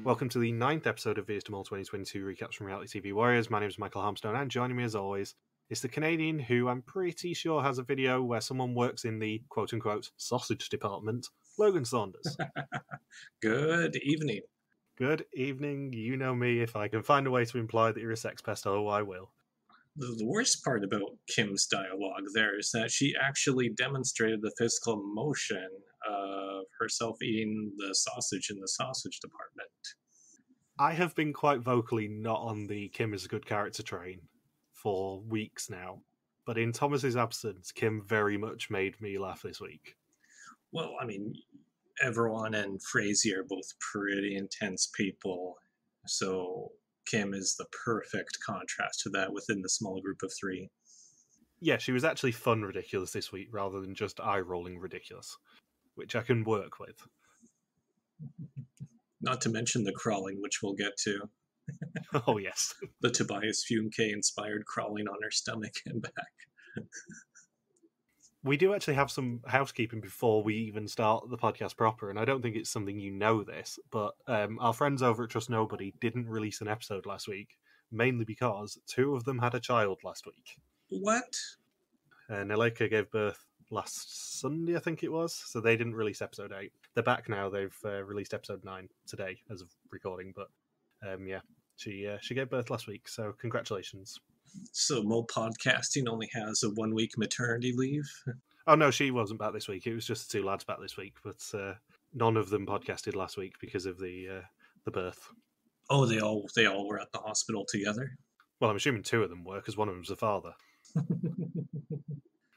Welcome to the 9th episode of Veers to Mole 2022 recaps from Reality TV Warriors. My name is Michael Harmstone, and joining me as always is the Canadian who I'm pretty sure has a video where someone works in the quote-unquote sausage department, Logan Saunders. Good evening. Good evening. You know me. If I can find a way to imply that you're a sex pest, oh, I will. The worst part about Kim's dialogue there is that she actually demonstrated the physical motion of herself eating the sausage in the sausage department. I have been quite vocally not on the Kim is a good character train for weeks now, but in Thomas's absence, Kim very much made me laugh this week. Well, I mean, everyone and Frazee are both pretty intense people, so Kim is the perfect contrast to that within the small group of three. Yeah, she was actually fun ridiculous this week rather than just eye-rolling ridiculous, which I can work with. Not to mention the crawling, which we'll get to. Oh, yes. The Tobias Fumke-inspired crawling on her stomach and back. We do actually have some housekeeping before we even start the podcast proper, and I don't think it's something you know this, but our friends over at Trust Nobody didn't release an episode last week, mainly because two of them had a child last week. What? Neleka gave birth last Sunday, I think it was, so they didn't release episode 8. They're back now. They've released episode 9 today as of recording, but yeah, she gave birth last week, so congratulations. So Mole Podcasting only has a 1-week maternity leave? Oh no, she wasn't back this week. It was just the two lads back this week, but none of them podcasted last week because of the birth. Oh, they all were at the hospital together? Well, I'm assuming two of them were, because one of them's the father.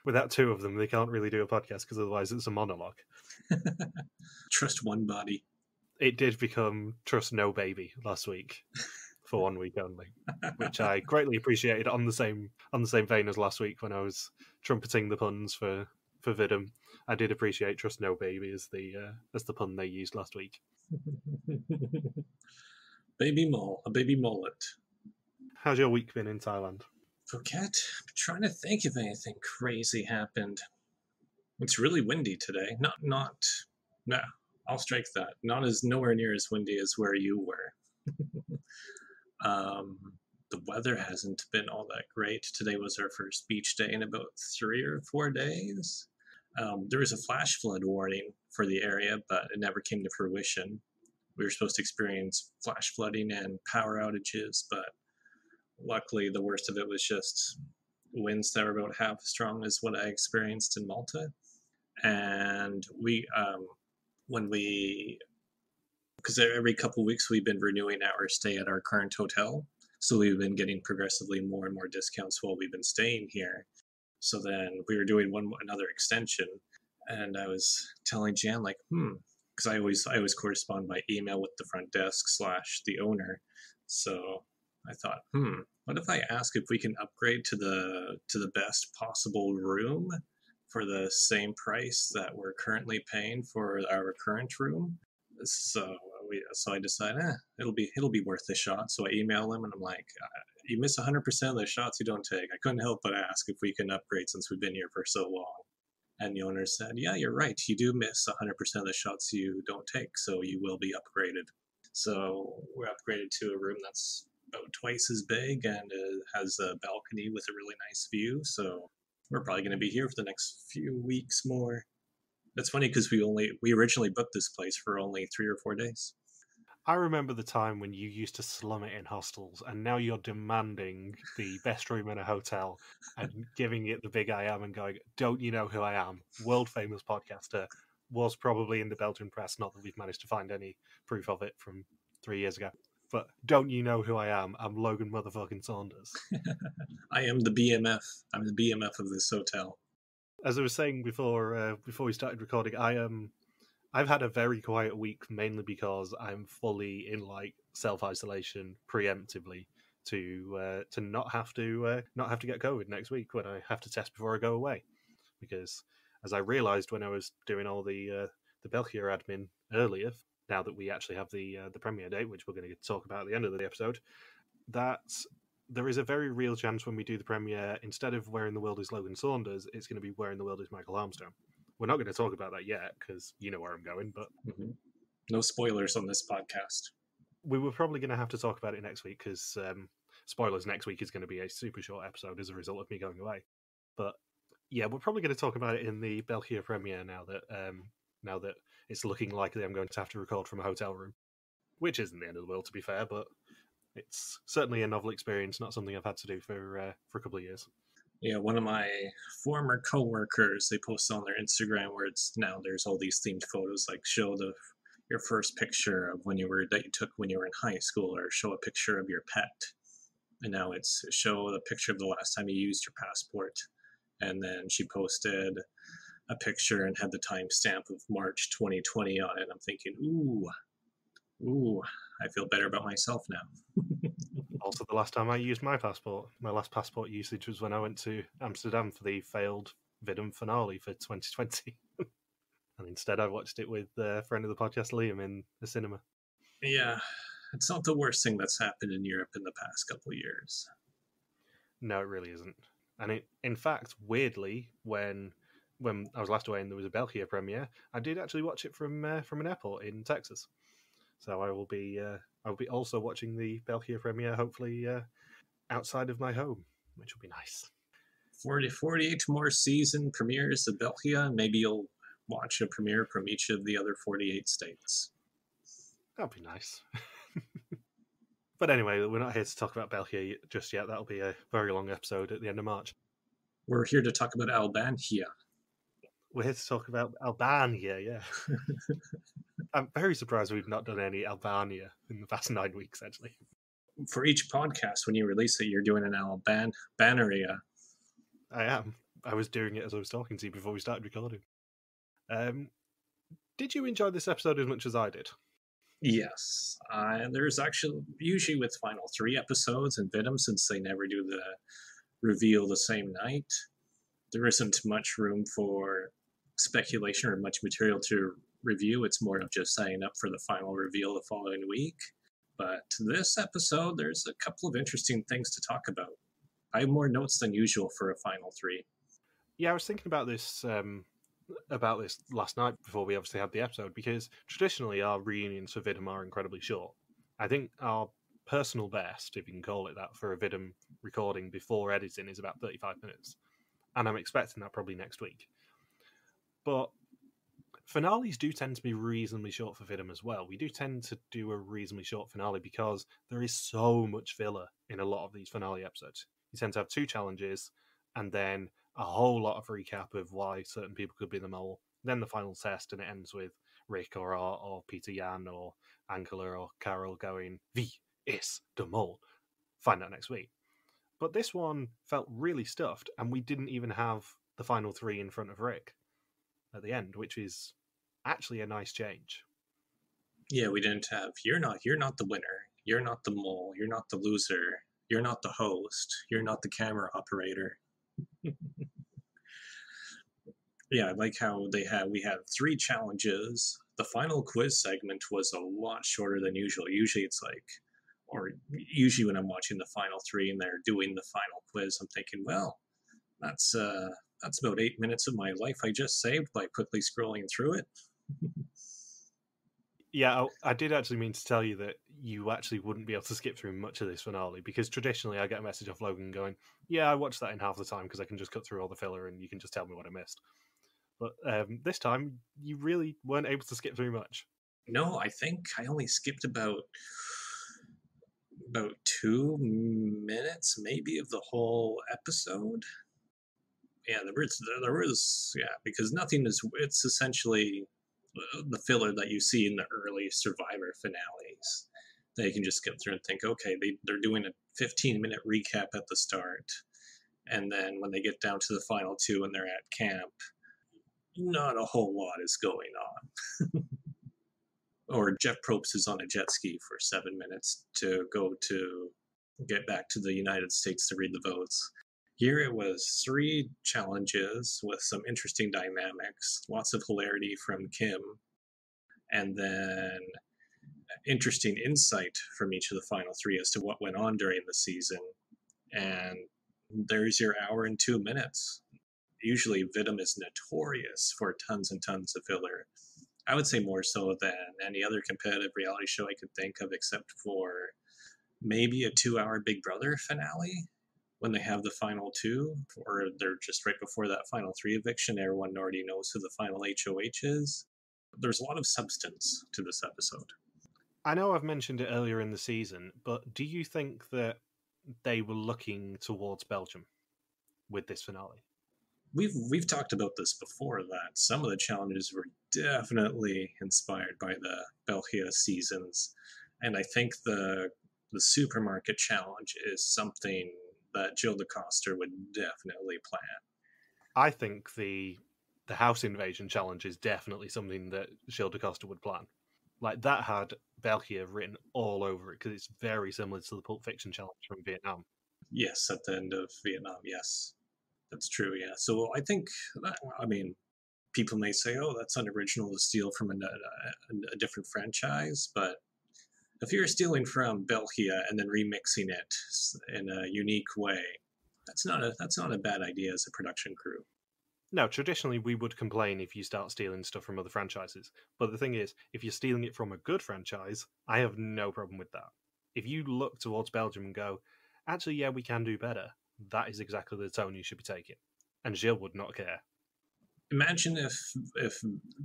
Without two of them, they can't really do a podcast, because otherwise it's a monologue. Trust one body. It did become Trust No Baby last week. For 1 week only, which I greatly appreciated on the same vein as last week when I was trumpeting the puns for Vidum. I did appreciate Trust No Baby as the pun they used last week. Baby mole, a baby mullet. How's your week been in Thailand? Phuket? I'm trying to think if anything crazy happened. It's really windy today. No, I'll strike that. Nowhere near as windy as where you were. The weather hasn't been all that great. Today was our first beach day in about 3 or 4 days. There was a flash flood warning for the area, but it never came to fruition. We were supposed to experience flash flooding and power outages, but luckily the worst of it was just winds that were about half as strong as what I experienced in Malta. And because every couple of weeks we've been renewing our stay at our current hotel. So we've been getting progressively more and more discounts while we've been staying here. So then we were doing another extension. And I was telling Jan, because I always correspond by email with the front desk / the owner. So I thought, what if I ask if we can upgrade to the best possible room for the same price that we're currently paying for our current room? So I decided, it'll be worth a shot. So I email him and I'm like, you miss 100% of the shots you don't take. I couldn't help but ask if we can upgrade since we've been here for so long. And the owner said, yeah, you're right. You do miss 100% of the shots you don't take, so you will be upgraded. So we're upgraded to a room that's about twice as big and has a balcony with a really nice view. So we're probably going to be here for the next few weeks more. That's funny because we originally booked this place for only 3 or 4 days. I remember the time when you used to slum it in hostels, and now you're demanding the best room in a hotel and giving it the big I am and going, don't you know who I am? World famous podcaster, was probably in the Belgian press, not that we've managed to find any proof of it from 3 years ago. But don't you know who I am? I'm Logan motherfucking Saunders. I am the BMF. I'm the BMF of this hotel. As I was saying before we started recording, I've had a very quiet week, mainly because I'm fully in self-isolation preemptively to not have to get COVID next week when I have to test before I go away. Because as I realised when I was doing all the België admin earlier, now that we actually have the premiere date, which we're going to talk about at the end of the episode, that there is a very real chance when we do the premiere, instead of Where in the World is Logan Saunders, it's going to be Where in the World is Michael Harmstone. We're not going to talk about that yet, because you know where I'm going, but... No spoilers on this podcast. we were probably going to have to talk about it next week because spoilers, next week is going to be a super short episode as a result of me going away. But yeah, we're probably going to talk about it in the België premiere now that it's looking likely I'm going to have to record from a hotel room, which isn't the end of the world, to be fair, but it's certainly a novel experience, not something I've had to do for a couple of years. Yeah, one of my former coworkers, they posted on their Instagram where there's all these themed photos, like show your first picture of that you took when you were in high school, or show a picture of your pet. And now it's show the picture of the last time you used your passport. And then she posted a picture and had the timestamp of March 2020 on it. I'm thinking, ooh, I feel better about myself now. Also, the last time I used my passport, my last passport usage was when I went to Amsterdam for the failed Vidum finale for 2020. And instead I watched it with a friend of the podcast, Liam, in the cinema. Yeah, it's not the worst thing that's happened in Europe in the past couple of years. No, it really isn't. And in fact, weirdly, when I was last away and there was a België premiere, I did actually watch it from an airport in Texas. So I will be also watching the België premiere, hopefully outside of my home, which will be nice. 48 more season premieres of België, and maybe you'll watch a premiere from each of the other 48 states. That'd be nice. But anyway, we're not here to talk about België just yet. That'll be a very long episode at the end of March. We're here to talk about Albania. We're here to talk about Albania, yeah. I'm very surprised we've not done any Albania in the past 9 weeks, actually. For each podcast, when you release it, you're doing an Albania. I am. I was doing it as I was talking to you before we started recording. Did you enjoy this episode as much as I did? Yes. There's actually, usually with final 3 episodes in Vidum, since they never do the reveal the same night, there isn't much room for speculation or much material to review. It's more of just signing up for the final reveal the following week. But this episode, there's a couple of interesting things to talk about. I have more notes than usual for a final 3. Yeah, I was thinking about this last night before we obviously had the episode, because traditionally our reunions for Vidum are incredibly short. I think our personal best, if you can call it that, for a Vidum recording before editing is about 35 minutes. And I'm expecting that probably next week. But finales do tend to be reasonably short for Vidum as well. We do tend to do a reasonably short finale because there is so much filler in a lot of these finale episodes. You tend to have 2 challenges and then a whole lot of recap of why certain people could be the mole, then the final test, and it ends with Rick or Peter Jan or Angela or Carol going, "Wie is the mole?" Find out next week. But this one felt really stuffed, and we didn't even have the final 3 in front of Rick at the end, which is actually a nice change. Yeah, we didn't have, you're not the winner, you're not the mole, you're not the loser, you're not the host, you're not the camera operator. Yeah, I like how we had 3 challenges. The final quiz segment was a lot shorter than usual. Usually when I'm watching the final 3 and they're doing the final quiz, I'm thinking, well, that's about 8 minutes of my life I just saved by quickly scrolling through it. Yeah, I did actually mean to tell you that you actually wouldn't be able to skip through much of this finale, because traditionally I get a message off Logan going, "Yeah, I watched that in half the time because I can just cut through all the filler and you can just tell me what I missed." But this time, you really weren't able to skip through much. No, I think I only skipped about 2 minutes, maybe, of the whole episode. Yeah, there was, because it's essentially the filler that you see in the early Survivor finales. They can just skip through and think, okay, they're doing a 15-minute recap at the start, and then when they get down to the final 2 and they're at camp, not a whole lot is going on. Or Jeff Probst is on a jet ski for 7 minutes to get back to the United States to read the votes. Here it was 3 challenges with some interesting dynamics, lots of hilarity from Kim, and then interesting insight from each of the final 3 as to what went on during the season. And there's your hour and 2 minutes. Usually Vidum is notorious for tons and tons of filler. I would say more so than any other competitive reality show I could think of, except for maybe a 2-hour Big Brother finale when they have the final two, or they're just right before that final three eviction. Everyone already knows who the final HOH is. There's a lot of substance to this episode. I know I've mentioned it earlier in the season, but do you think that they were looking towards Belgium with this finale? We've talked about this before, that some of the challenges were definitely inspired by the België seasons, and I think the supermarket challenge is something that Gilles de Coster would definitely plan. I think the house invasion challenge is definitely something that Gilles de Coster would plan. Like, that had België written all over it because it's very similar to the Pulp Fiction challenge from Vietnam. Yes, at the end of Vietnam, yes. That's true, yeah. So I think, I mean, people may say, oh, that's unoriginal to steal from a different franchise, but if you're stealing from België and then remixing it in a unique way, that's not a bad idea as a production crew. No, traditionally we would complain if you start stealing stuff from other franchises. But the thing is, if you're stealing it from a good franchise, I have no problem with that. If you look towards Belgium and go, actually, yeah, we can do better, that is exactly the tone you should be taking. And Gilles would not care. Imagine if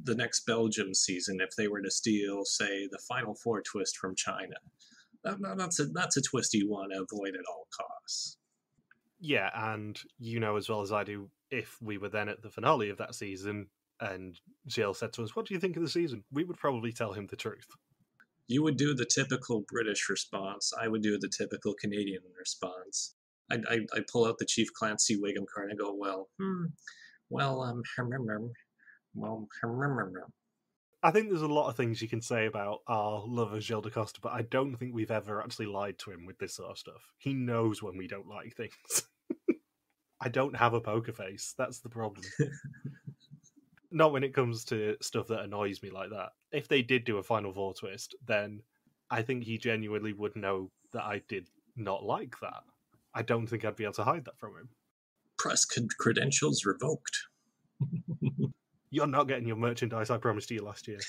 the next Belgium season, if they were to steal, say, the Final Four twist from China. That's a twist you want to avoid at all costs. Yeah, and you know as well as I do, if we were then at the finale of that season and Gilles said to us, what do you think of the season? We would probably tell him the truth. You would do the typical British response. I would do the typical Canadian response. I'd pull out the Chief Clancy Wiggum card and I go, I think there's a lot of things you can say about our love of Gilles de Coster, but I don't think we've ever actually lied to him with this sort of stuff. He knows when we don't like things. I don't have a poker face. That's the problem. Not when it comes to stuff that annoys me like that. If they did do a Final Four twist, then I think he genuinely would know that I did not like that. I don't think I'd be able to hide that from him. Press credentials revoked. You're not getting your merchandise I promised you last year.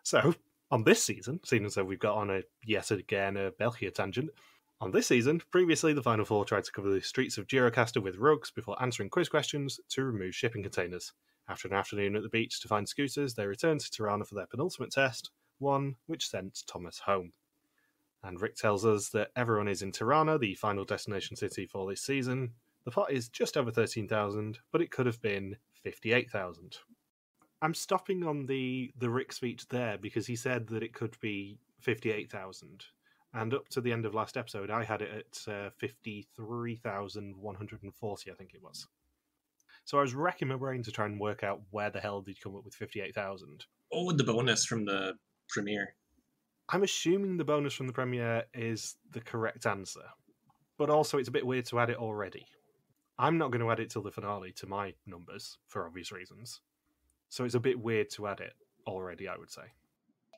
So, on this season, seeing as though we've got on yet again a België tangent, on this season, previously the Final Four tried to cover the streets of Girocaster with rugs before answering quiz questions to remove shipping containers. After an afternoon at the beach to find scooters, they returned to Tirana for their penultimate test, one which sent Thomas home. And Rick tells us that everyone is in Tirana, the final destination city for this season. The pot is just over 13,000, but it could have been 58,000. I'm stopping on the Rick speech there because he said that it could be 58,000. And up to the end of last episode, I had it at 53,140, I think it was. So I was racking my brain to try and work out where the hell did you come up with 58,000. What would the bonus from the premiere? I'm assuming the bonus from the premiere is the correct answer. But also it's a bit weird to add it already. I'm not going to add it till the finale to my numbers, for obvious reasons. So it's a bit weird to add it already, I would say.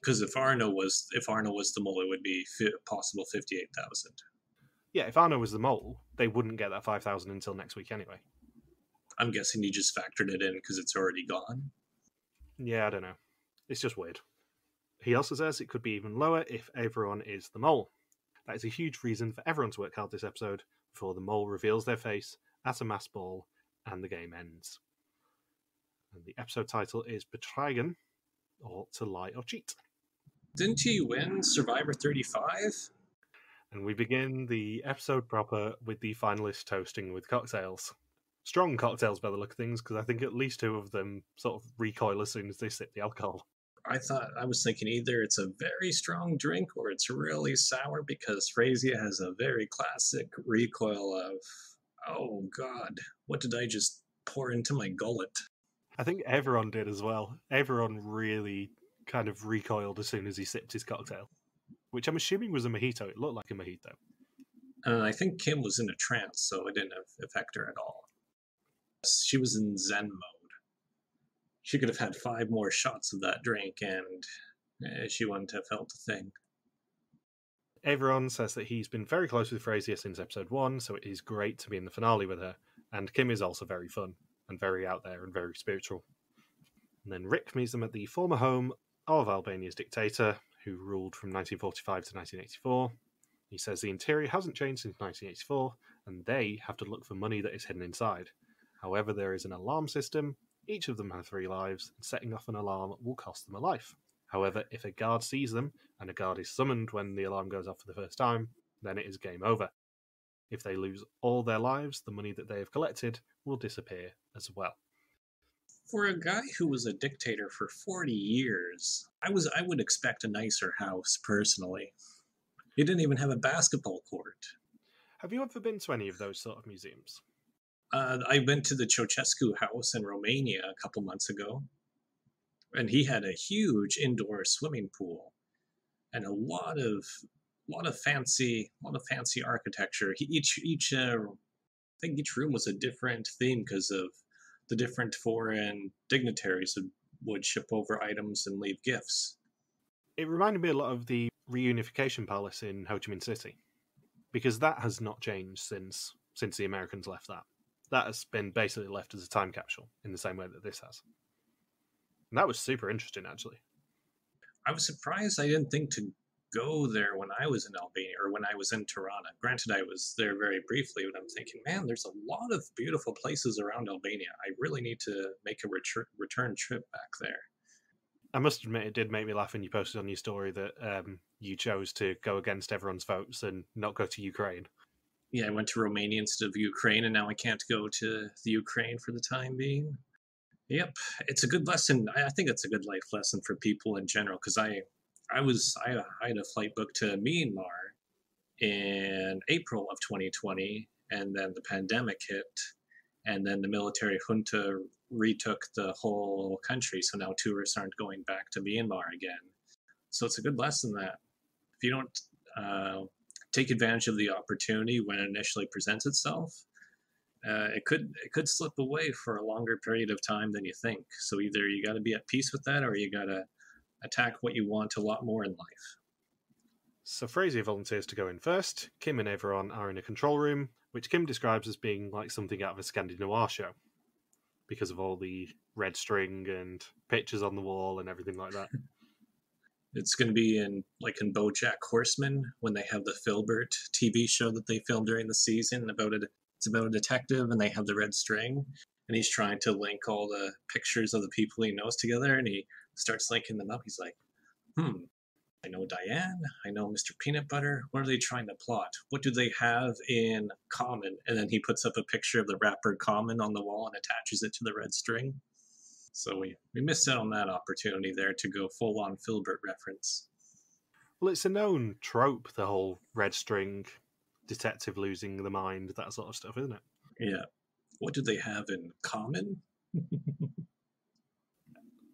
Because if Arno was the mole, it would be possible 58,000. Yeah, if Arno was the mole, they wouldn't get that 5,000 until next week anyway. I'm guessing you just factored it in because it's already gone. Yeah, I don't know. It's just weird. He also says it could be even lower if everyone is the mole. That is a huge reason for everyone to work hard this episode before the mole reveals their face at a mass ball and the game ends. And the episode title is Betragen, or To Lie or Cheat. Didn't he win Survivor 35? And we begin the episode proper with the finalists toasting with cocktails. Strong cocktails by the look of things, because I think at least two of them sort of recoil as soon as they sip the alcohol. I was thinking either it's a very strong drink or it's really sour, because Frasier has a very classic recoil of, oh God, what did I just pour into my gullet? I think everyone did as well. Everyone really kind of recoiled as soon as he sipped his cocktail, which I'm assuming was a mojito. It looked like a mojito. And I think Kim was in a trance, so it didn't affect her at all. She was in Zen mode. She could have had 5 more shots of that drink and she wouldn't have felt a thing. Everyone says that he's been very close with Frasier since episode 1, so it is great to be in the finale with her. And Kim is also very fun and very out there and very spiritual. And then Rick meets them at the former home of Albania's dictator, who ruled from 1945 to 1984. He says the interior hasn't changed since 1984, and they have to look for money that is hidden inside. However, there is an alarm system. Each of them have 3 lives, and setting off an alarm will cost them a life. However, if a guard sees them, and a guard is summoned when the alarm goes off for the first time, then it is game over. If they lose all their lives, the money that they have collected will disappear as well. For a guy who was a dictator for 40 years, I would expect a nicer house, personally. He didn't even have a basketball court. Have you ever been to any of those sort of museums? I went to the Ceausescu house in Romania a couple months ago, and he had a huge indoor swimming pool and a lot of fancy architecture. I think each room was a different theme because of the different foreign dignitaries who would ship over items and leave gifts. It reminded me a lot of the reunification palace in Ho Chi Minh City, because that has not changed since the Americans left that. That has been basically left as a time capsule in the same way that this has. And that was super interesting, actually. I was surprised I didn't think to go there when I was in Albania, or when I was in Tirana. Granted, I was there very briefly, but I'm thinking, man, there's a lot of beautiful places around Albania. I really need to make a return trip back there. I must admit, it did make me laugh when you posted on your story that you chose to go against everyone's votes and not go to Ukraine. Yeah, I went to Romania instead of Ukraine, and now I can't go to the Ukraine for the time being. Yep, it's a good lesson. I think it's a good life lesson for people in general, because I had a flight booked to Myanmar in April of 2020, and then the pandemic hit, and then the military junta retook the whole country, so now tourists aren't going back to Myanmar again. So it's a good lesson that if you don't take advantage of the opportunity when it initially presents itself, it could slip away for a longer period of time than you think. So either you got to be at peace with that, or you got to attack what you want a lot more in life. So Frazier volunteers to go in first. Kim and everyone are in a control room, which Kim describes as being like something out of a Scandi noir show, because of all the red string and pictures on the wall and everything like that. It's going to be in BoJack Horseman, when they have the Filbert TV show that they filmed during the season about it. It's about a detective, and they have the red string, and he's trying to link all the pictures of the people he knows together, and he starts linking them up. He's like, I know Diane, I know Mr. Peanut Butter. What are they trying to plot? What do they have in common? And then he puts up a picture of the rapper Common on the wall and attaches it to the red string. So we missed out on that opportunity there to go full-on Filbert reference. Well, it's a known trope, the whole red string, detective losing the mind, that sort of stuff, isn't it? Yeah. What do they have in common?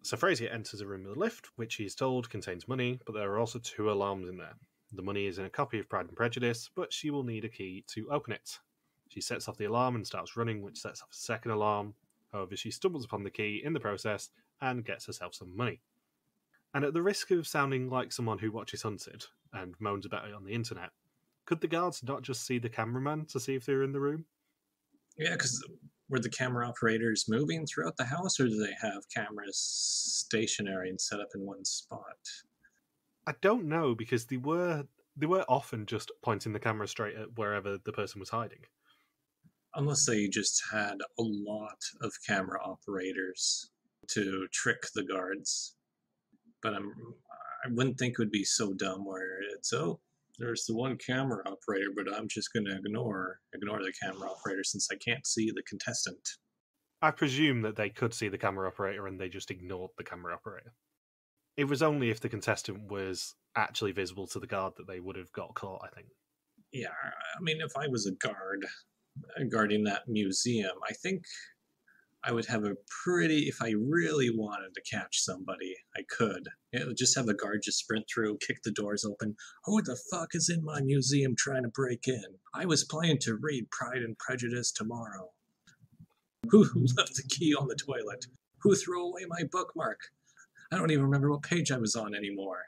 So Frazier enters a room with a lift, which he's told contains money, but there are also 2 alarms in there. The money is in a copy of Pride and Prejudice, but she will need a key to open it. She sets off the alarm and starts running, which sets off a second alarm. However, she stumbles upon the key in the process and gets herself some money. And at the risk of sounding like someone who watches Hunted and moans about it on the internet, could the guards not just see the cameraman to see if they're in the room? Yeah, because were the camera operators moving throughout the house, or do they have cameras stationary and set up in one spot? I don't know, because they were often just pointing the camera straight at wherever the person was hiding. Unless they just had a lot of camera operators to trick the guards. But I wouldn't think it would be so dumb where it's, there's the one camera operator, but I'm just going to ignore the camera operator since I can't see the contestant. I presume that they could see the camera operator and they just ignored the camera operator. It was only if the contestant was actually visible to the guard that they would have got caught, I think. Yeah, I mean, if I was a guard guarding that museum, I think I would have if I really wanted to catch somebody, I could. It would just have a guard just sprint through, kick the doors open. Who the fuck is in my museum trying to break in? I was planning to read Pride and Prejudice tomorrow. Who left the key on the toilet? Who threw away my bookmark? I don't even remember what page I was on anymore.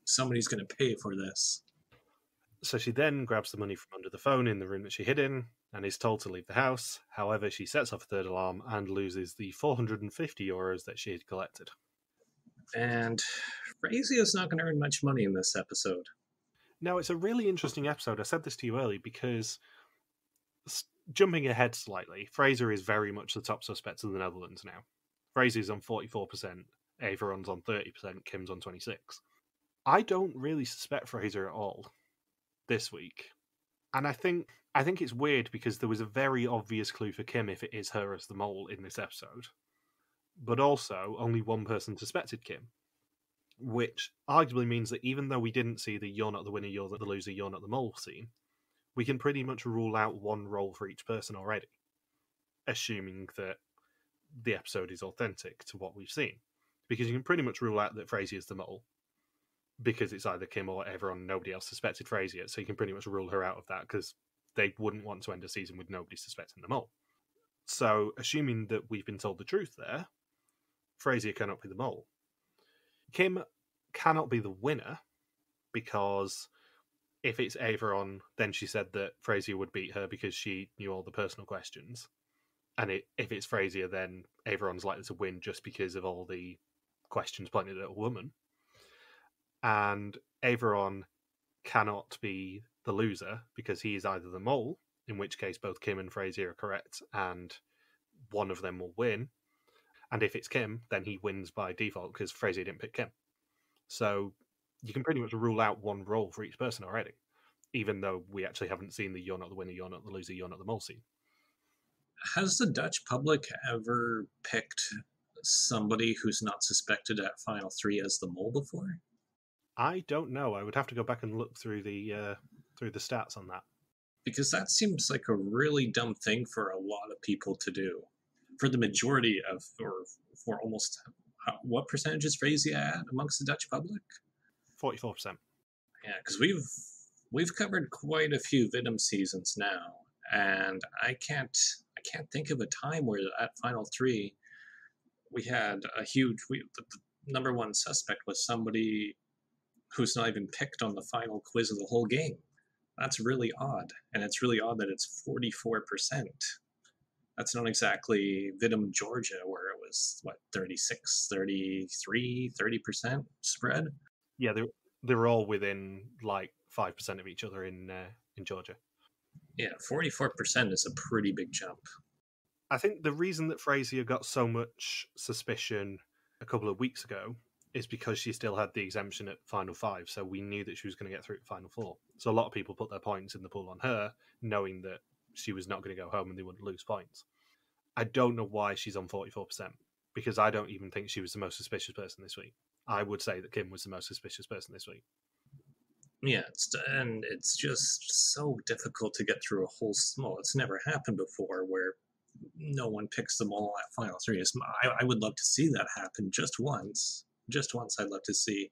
Somebody's going to pay for this. So she then grabs the money from under the phone in the room that she hid in and is told to leave the house. However, she sets off a third alarm and loses the €450 that she had collected. And Frazia's not going to earn much money in this episode. Now, it's a really interesting episode. I said this to you earlier because, jumping ahead slightly, Fraser is very much the top suspect of the Netherlands now. Fraser's on 44%, Averon's on 30%, Kim's on 26%. I don't really suspect Fraser at all this week. And I think it's weird because there was a very obvious clue for Kim if it is her as the mole in this episode. But also, only one person suspected Kim, which arguably means that even though we didn't see the "you're not the winner, you're the loser, you're not the mole" scene, we can pretty much rule out one role for each person already, assuming that the episode is authentic to what we've seen. Because you can pretty much rule out that Fraser is the mole, because it's either Kim or everyone, nobody else suspected Fraser, so you can pretty much rule her out of that, because they wouldn't want to end a season with nobody suspecting the mole. So, assuming that we've been told the truth there, Fraser cannot be the mole. Kim cannot be the winner, because if it's Averon, then she said that Fraser would beat her because she knew all the personal questions. And if it's Fraser, then Averon's likely to win just because of all the questions pointed at a woman. And Averon cannot be the loser because he is either the mole, in which case both Kim and Fraser are correct, and one of them will win. And if it's Kim, then he wins by default because Fraser didn't pick Kim. So you can pretty much rule out one role for each person already, even though we actually haven't seen the "you're not the winner, you're not the loser, you're not the mole" scene. Has the Dutch public ever picked somebody who's not suspected at Final 3 as the mole before? I don't know. I would have to go back and look through the stats on that. Because that seems like a really dumb thing for a lot of people to do. For the majority of, or for almost, what percentage is Fraser at amongst the Dutch public? 44%. Yeah, because we've covered quite a few Venom seasons now, and I can't think of a time where at Final 3 we had the number one suspect was somebody who's not even picked on the final quiz of the whole game. That's really odd, and it's really odd that it's 44%. That's not exactly Vidum, Georgia, where it was, 36, 33, 30% spread? Yeah, they were all within, 5% of each other in Georgia. Yeah, 44% is a pretty big jump. I think the reason that Fraser got so much suspicion a couple of weeks ago is because she still had the exemption at Final 5, so we knew that she was going to get through to Final 4. So a lot of people put their points in the pool on her, knowing that she was not going to go home and they wouldn't lose points. I don't know why she's on 44%, because I don't even think she was the most suspicious person this week. I would say that Kim was the most suspicious person this week. Yeah, it's just so difficult to get through a whole... Well, it's never happened before where no one picks them all at Final 3. I would love to see that happen just once. Just once I'd love to see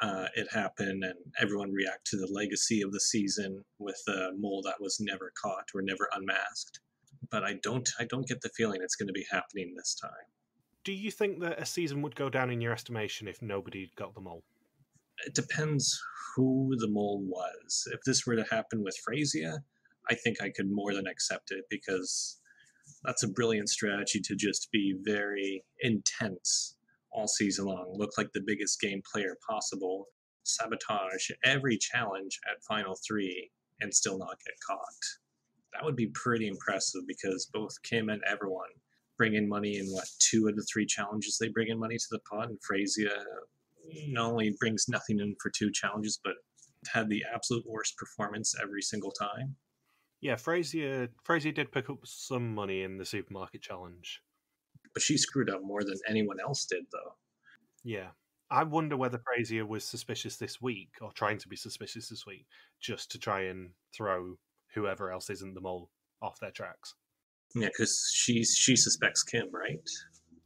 it happen and everyone react to the legacy of the season with a mole that was never caught or never unmasked. But I don't get the feeling it's going to be happening this time. Do you think that a season would go down in your estimation if nobody got the mole? It depends who the mole was. If this were to happen with Fraser, I think I could more than accept it, because that's a brilliant strategy to just be very intense all season long, look like the biggest game player possible, sabotage every challenge at Final 3, and still not get caught. That would be pretty impressive, because both Kim and everyone bring in money in 2 of the 3 challenges they bring in money to the pot, and Fraser not only brings nothing in for 2 challenges, but had the absolute worst performance every single time. Yeah, Fraser did pick up some money in the supermarket challenge. But she screwed up more than anyone else did, though. Yeah. I wonder whether Fraser was suspicious this week, or trying to be suspicious this week, just to try and throw whoever else isn't the mole off their tracks. Yeah, because she suspects Kim, right?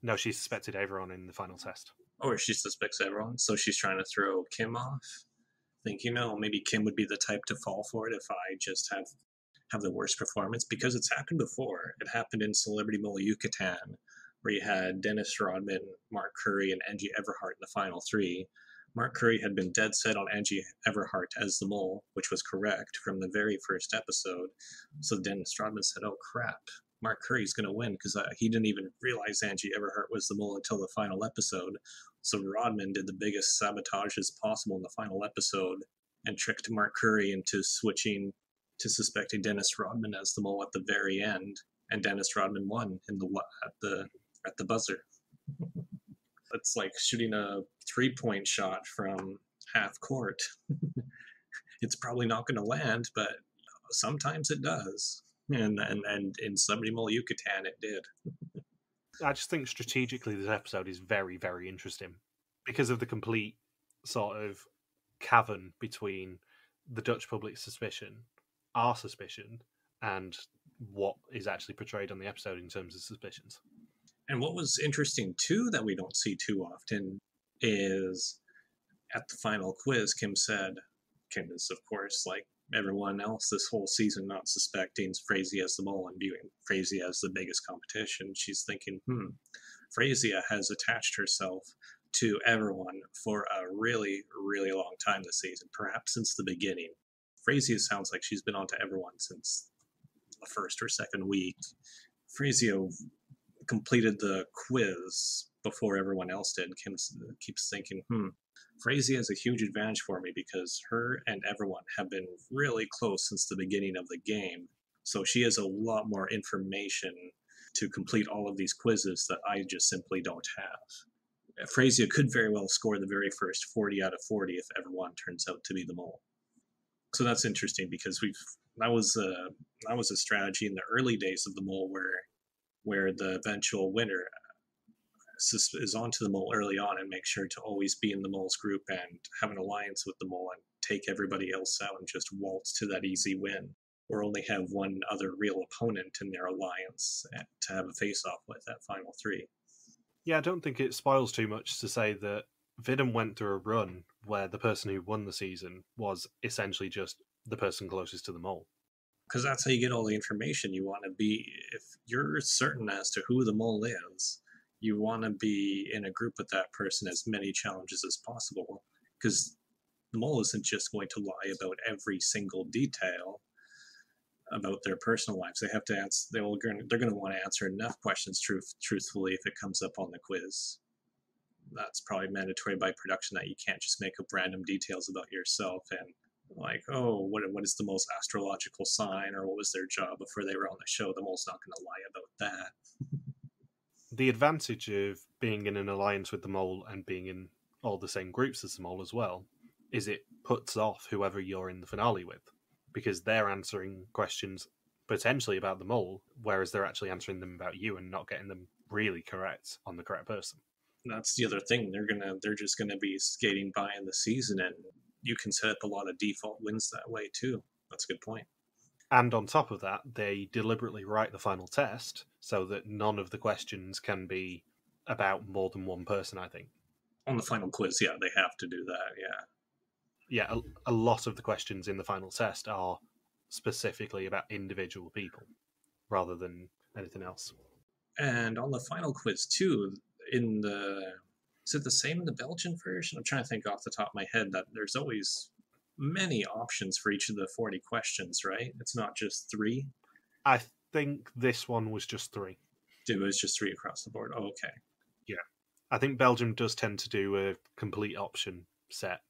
No, she suspected everyone in the final test. Or she suspects everyone, so she's trying to throw Kim off. Think, maybe Kim would be the type to fall for it if I just have the worst performance, because it's happened before. It happened in Celebrity Mole Yucatan, where you had Dennis Rodman, Mark Curry, and Angie Everhart in the final 3, Mark Curry had been dead set on Angie Everhart as the mole, which was correct from the very first episode. So Dennis Rodman said, oh crap, Mark Curry's going to win, because he didn't even realize Angie Everhart was the mole until the final episode. So Rodman did the biggest sabotage as possible in the final episode and tricked Mark Curry into switching to suspecting Dennis Rodman as the mole at the very end, and Dennis Rodman won at the buzzer. It's like shooting a 3-point shot from half court. It's probably not going to land, but sometimes it does. And in Celebrity Mole Yucatan, it did. I just think strategically this episode is very, very interesting because of the complete sort of cavern between the Dutch public suspicion, our suspicion, and what is actually portrayed on the episode in terms of suspicions. And what was interesting, too, that we don't see too often is at the final quiz, Kim is, of course, like everyone else this whole season, not suspecting Frasier as the mole and viewing Frasier as the biggest competition. She's thinking, Frasier has attached herself to everyone for a really, really long time this season, perhaps since the beginning. Frasier sounds like she's been on to everyone since the first or second week. Frasier completed the quiz before everyone else did. Kim keeps thinking, Frasier has a huge advantage for me because her and everyone have been really close since the beginning of the game. So she has a lot more information to complete all of these quizzes that I just simply don't have. Frasier could very well score the very first 40 out of 40 if everyone turns out to be the mole. So that's interesting because that was a strategy in the early days of the mole where the eventual winner is onto the mole early on and make sure to always be in the mole's group and have an alliance with the mole and take everybody else out and just waltz to that easy win, or only have one other real opponent in their alliance to have a face-off with at final 3. Yeah, I don't think it spoils too much to say that Vidum went through a run where the person who won the season was essentially just the person closest to the mole. Because that's how you get all the information you want to be. If you're certain as to who the mole is, you want to be in a group with that person as many challenges as possible. Because the mole isn't just going to lie about every single detail about their personal lives. They have to answer. They're going to want to answer enough questions truthfully if it comes up on the quiz. That's probably mandatory by production that you can't just make up random details about yourself and like, oh, what is the most astrological sign, or what was their job before they were on the show. The mole's not going to lie about that. The advantage of being in an alliance with the mole and being in all the same groups as the mole as well is it puts off whoever you're in the finale with, because they're answering questions potentially about the mole, whereas they're actually answering them about you and not getting them really correct on the correct person. That's the other thing. They're just gonna be skating by in the season, and you can set up a lot of default wins that way too. That's a good point. And on top of that, they deliberately write the final test so that none of the questions can be about more than one person, I think. On the final quiz, yeah, they have to do that, yeah. Yeah, a lot of the questions in the final test are specifically about individual people rather than anything else. And on the final quiz too, is it the same in the Belgian version? I'm trying to think off the top of my head that there's always many options for each of the 40 questions, right? It's not just 3. I think this one was just 3. It was just 3 across the board. Oh, okay. Yeah. I think Belgium does tend to do a complete option set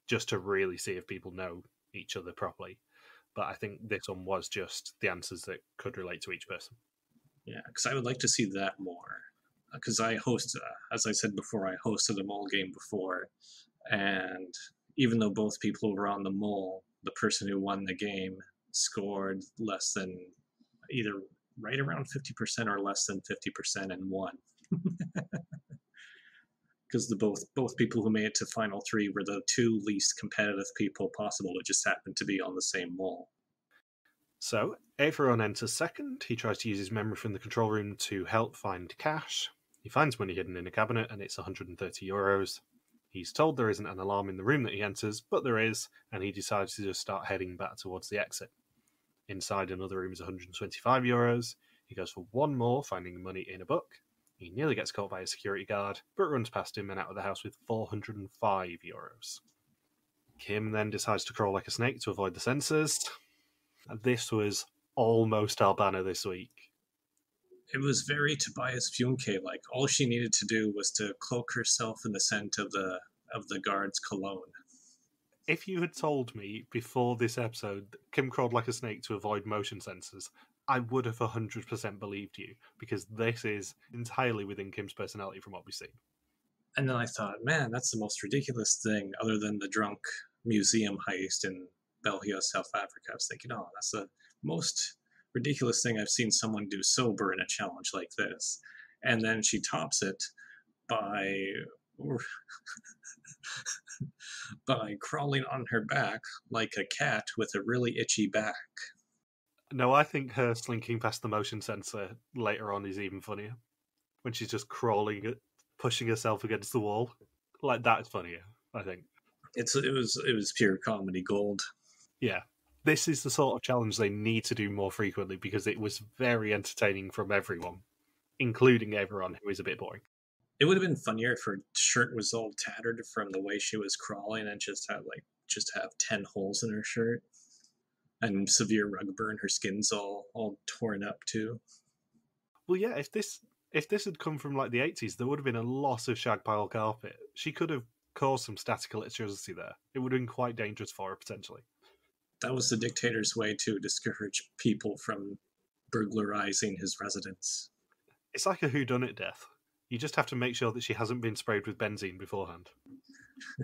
just to really see if people know each other properly. But I think this one was just the answers that could relate to each person. Yeah, because I would like to see that more. Because I host, as I said before, I hosted a mole game before, and even though both people were on the mole, the person who won the game scored less than either right around 50% or less than 50% and won. Because both people who made it to final 3 were the 2 least competitive people possible. It just happened to be on the same mole. So, Averon enters second. He tries to use his memory from the control room to help find cash. He finds money hidden in a cabinet, and it's 130 euros. He's told there isn't an alarm in the room that he enters, but there is, and he decides to just start heading back towards the exit. Inside another room is 125 euros. He goes for one more, finding money in a book. He nearly gets caught by a security guard, but runs past him and out of the house with €405. Kim then decides to crawl like a snake to avoid the censors. This was almost Albania this week. It was very Tobias Funke like. All she needed to do was to cloak herself in the scent of the guard's cologne. If you had told me before this episode that Kim crawled like a snake to avoid motion sensors, I would have 100% believed you, because this is entirely within Kim's personality from what we've seen. And then I thought, man, that's the most ridiculous thing other than the drunk museum heist in België, South Africa. I was thinking, oh, that's the most ridiculous thing I've seen someone do sober in a challenge like this. And then she tops it by by crawling on her back like a cat with a really itchy back. No, I think her slinking past the motion sensor later on is even funnier. When she's just crawling, pushing herself against the wall. Like, that's funnier, I think. It was pure comedy gold. Yeah. This is the sort of challenge they need to do more frequently, because it was very entertaining from everyone, including everyone who is a bit boring. It would have been funnier if her shirt was all tattered from the way she was crawling and just have 10 holes in her shirt and severe rug burn. Her skin's all torn up too. Well, yeah, if this had come from like the 80s, there would have been a lot of shag pile carpet. She could have caused some static electricity there. It would have been quite dangerous for her, potentially. That was the dictator's way to discourage people from burglarizing his residence. It's like a whodunit death. You just have to make sure that she hasn't been sprayed with benzene beforehand.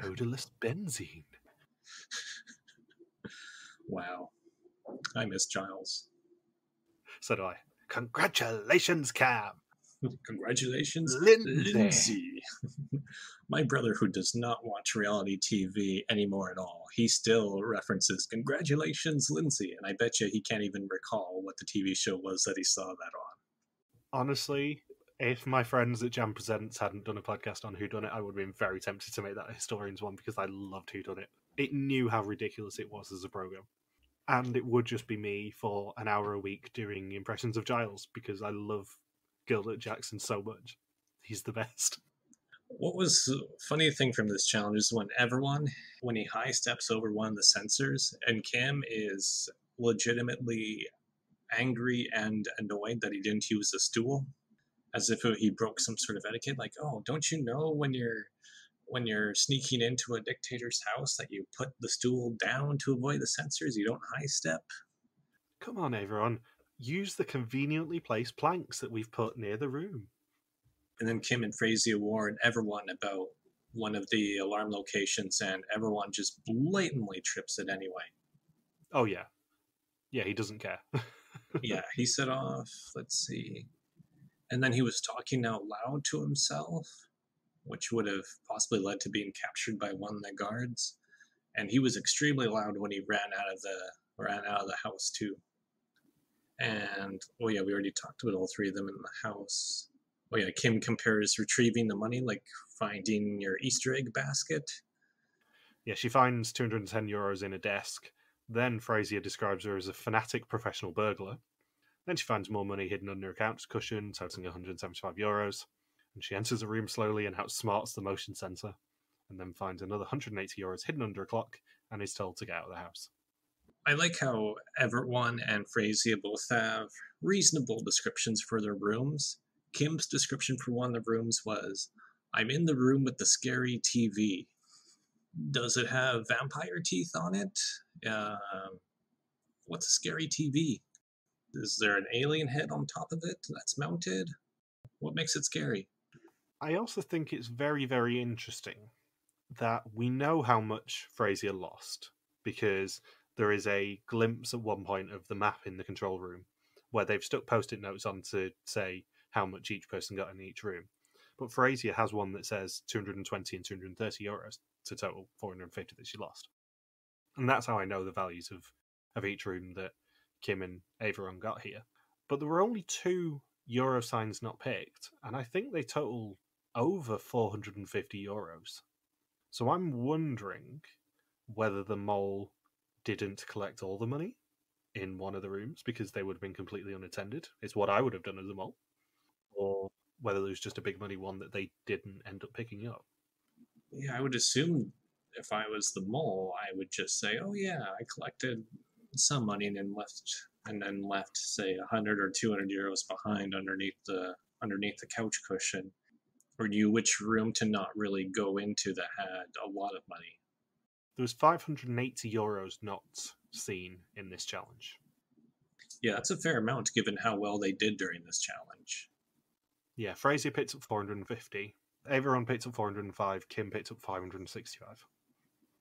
Odorless benzene. Wow. I miss Giles. So do I. Congratulations, Cam. Congratulations, Lindsay. My brother, who does not watch reality TV anymore at all, he still references "Congratulations, Lindsay," and I bet you he can't even recall what the TV show was that he saw that on. Honestly, if my friends at Jam Presents hadn't done a podcast on Whodunit, I would have been very tempted to make that a Historians one, because I loved Whodunit. It knew how ridiculous it was as a program. And it would just be me for an hour a week doing impressions of Giles, because I love Gilbert Jackson so much. He's the best. What was the funny thing from this challenge is when he high steps over one of the sensors, and Kim is legitimately angry and annoyed that he didn't use the stool, as if he broke some sort of etiquette. Like, oh, don't you know when you're sneaking into a dictator's house that you put the stool down to avoid the sensors? You don't high step. Come on, everyone. Use the conveniently placed planks that we've put near the room. And then Kim and Frazia warn everyone about one of the alarm locations, and everyone just blatantly trips it anyway. Oh, yeah. Yeah, he doesn't care. Yeah, he set off, let's see. And then he was talking out loud to himself, which would have possibly led to being captured by one of the guards. And he was extremely loud when he ran out of the house too. And oh yeah, we already talked about all three of them in the house. Oh yeah, Kim compares retrieving the money like finding your Easter egg basket. Yeah, she finds €210 in a desk. Then Frazia describes her as a fanatic professional burglar. Then she finds more money hidden under a couch cushion, totaling €175. And she enters the room slowly and outsmarts the motion sensor. And then finds another €180 hidden under a clock and is told to get out of the house. I like how everyone and Frazia both have reasonable descriptions for their rooms. Kim's description for one of the rooms was, "I'm in the room with the scary TV. Does it have vampire teeth on it? What's a scary TV? Is there an alien head on top of it that's mounted? What makes it scary?" I also think it's very, very interesting that we know how much Frazia lost, because there is a glimpse at one point of the map in the control room where they've stuck post-it notes on to say how much each person got in each room. But Frazia has one that says 220 and €230 to total 450 that she lost. And that's how I know the values of each room that Kim and Averon got here. But there were only 2 euro signs not picked, and I think they total over €450. So I'm wondering whether the mole didn't collect all the money in one of the rooms because they would have been completely unattended. It's what I would have done as a mole. Or whether there was just a big money one that they didn't end up picking up. Yeah, I would assume if I was the mole, I would just say, "Oh yeah, I collected some money and then left, say, 100 or 200 euros behind underneath the couch cushion." Or knew which room to not really go into that had a lot of money. There was 580 euros not seen in this challenge. Yeah, that's a fair amount given how well they did during this challenge. Yeah, Fraser picked up 450, everyone picked up 405, Kim picked up 565.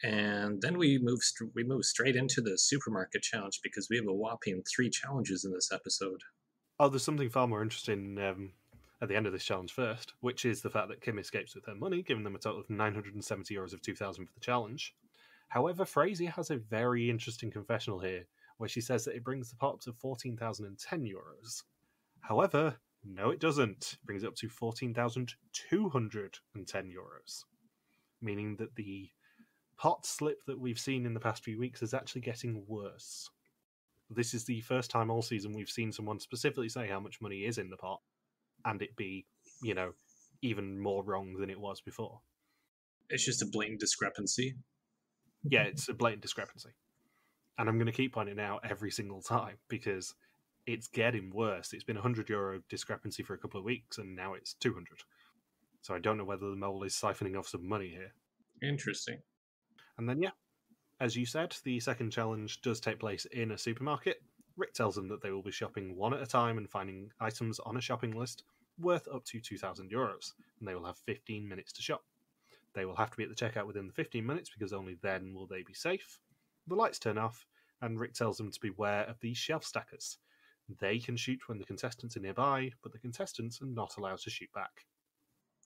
And then we move straight into the supermarket challenge because we have a whopping 3 challenges in this episode. Oh, there's something far more interesting at the end of this challenge first, which is the fact that Kim escapes with her money, giving them a total of 970 euros of 2,000 for the challenge. However, Fraser has a very interesting confessional here, where she says that it brings the pot up to 14,010 euros. However, no it doesn't. It brings it up to 14,210 euros, meaning that the pot slip that we've seen in the past few weeks is actually getting worse. This is the first time all season we've seen someone specifically say how much money is in the pot, and it be, even more wrong than it was before. It's just a blatant discrepancy. Yeah, it's a blatant discrepancy. And I'm going to keep pointing it out every single time because it's getting worse. It's been €100 discrepancy for a couple of weeks, and now it's 200. So I don't know whether the mole is siphoning off some money here. Interesting. And then, as you said, the second challenge does take place in a supermarket. Rick tells them that they will be shopping one at a time and finding items on a shopping list worth up to 2,000 euros, and they will have 15 minutes to shop. They will have to be at the checkout within the 15 minutes because only then will they be safe. The lights turn off, and Rick tells them to beware of these shelf stackers. They can shoot when the contestants are nearby, but the contestants are not allowed to shoot back.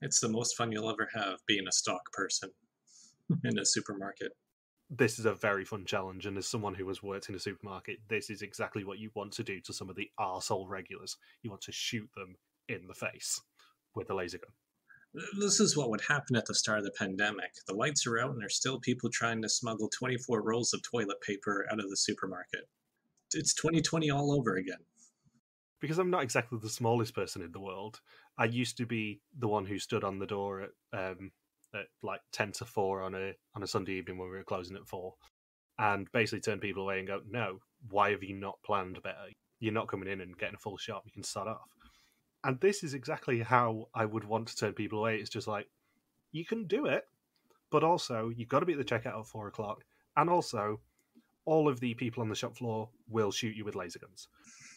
It's the most fun you'll ever have being a stock person in a supermarket. This is a very fun challenge, and as someone who has worked in a supermarket, this is exactly what you want to do to some of the arsehole regulars. You want to shoot them in the face with a laser gun. This is what would happen at the start of the pandemic. The lights are out and there's still people trying to smuggle 24 rolls of toilet paper out of the supermarket. It's 2020 all over again. Because I'm not exactly the smallest person in the world, I used to be the one who stood on the door at like 10 to 4 on a Sunday evening when we were closing at 4, and basically turn people away and go, no, why have you not planned better? You're not coming in and getting a full shop, you can start off. And this is exactly how I would want to turn people away. It's just like, you can do it, but also you've got to be at the checkout at 4 o'clock, and also all of the people on the shop floor will shoot you with laser guns.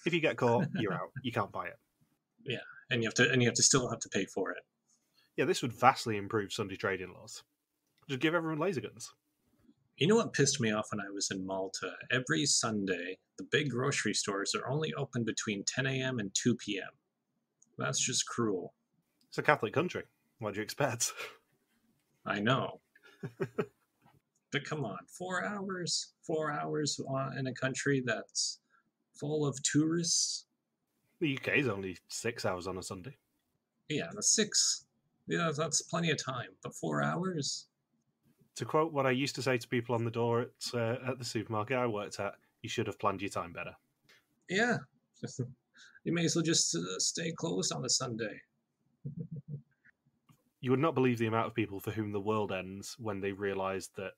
If you get caught, you're out. You can't buy it. Yeah, and you have to still have to pay for it. Yeah, this would vastly improve Sunday trading laws. Just give everyone laser guns. You know what pissed me off when I was in Malta? Every Sunday, the big grocery stores are only open between 10 a.m. and 2 p.m. That's just cruel. It's a Catholic country. What do you expect? I know. But come on, 4 hours? 4 hours in a country that's full of tourists? The UK is only 6 hours on a Sunday. Yeah, that's 6. Yeah, that's plenty of time. But 4 hours? To quote what I used to say to people on the door at the supermarket I worked at, you should have planned your time better. Yeah. You may as well just stay closed on a Sunday. You would not believe the amount of people for whom the world ends when they realise that,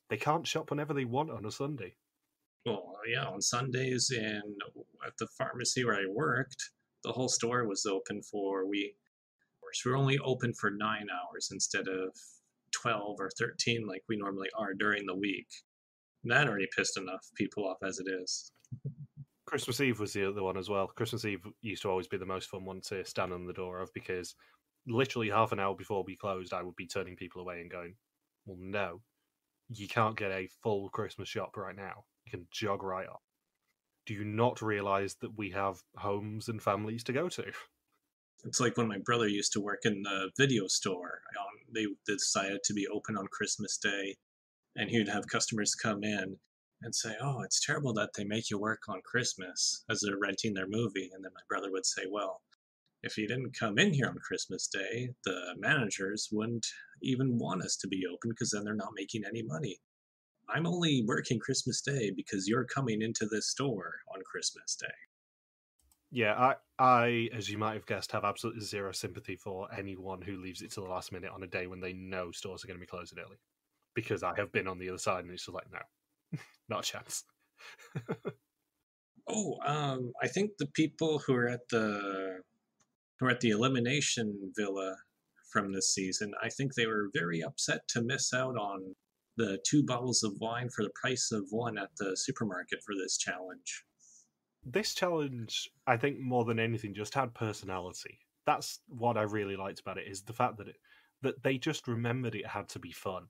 they can't shop whenever they want on a Sunday. Well, yeah, on Sundays at the pharmacy where I worked, the whole store was open for we were only open for 9 hours instead of 12 or 13 like we normally are during the week. And that already pissed enough people off as it is. Christmas Eve was the other one as well. Christmas Eve used to always be the most fun one to stand on the door of because literally half an hour before we closed, I would be turning people away and going, well, no, you can't get a full Christmas shop right now. You can jog right on. Do you not realise that we have homes and families to go to? It's like when my brother used to work in the video store. They decided to be open on Christmas Day, and he would have customers come in and say, oh, it's terrible that they make you work on Christmas as they're renting their movie. And then my brother would say, well, if you didn't come in here on Christmas Day, the managers wouldn't even want us to be open because then they're not making any money. I'm only working Christmas Day because you're coming into this store on Christmas Day. Yeah, I, as you might have guessed, have absolutely zero sympathy for anyone who leaves it to the last minute on a day when they know stores are going to be closing early. Because I have been on the other side and it's just like, no, not a chance. I think the people who are at the elimination villa from this season, I think they were very upset to miss out on the 2 bottles of wine for the price of one at the supermarket for this challenge. This challenge, I think more than anything, just had personality. That's what I really liked about it, is the fact that they just remembered it had to be fun.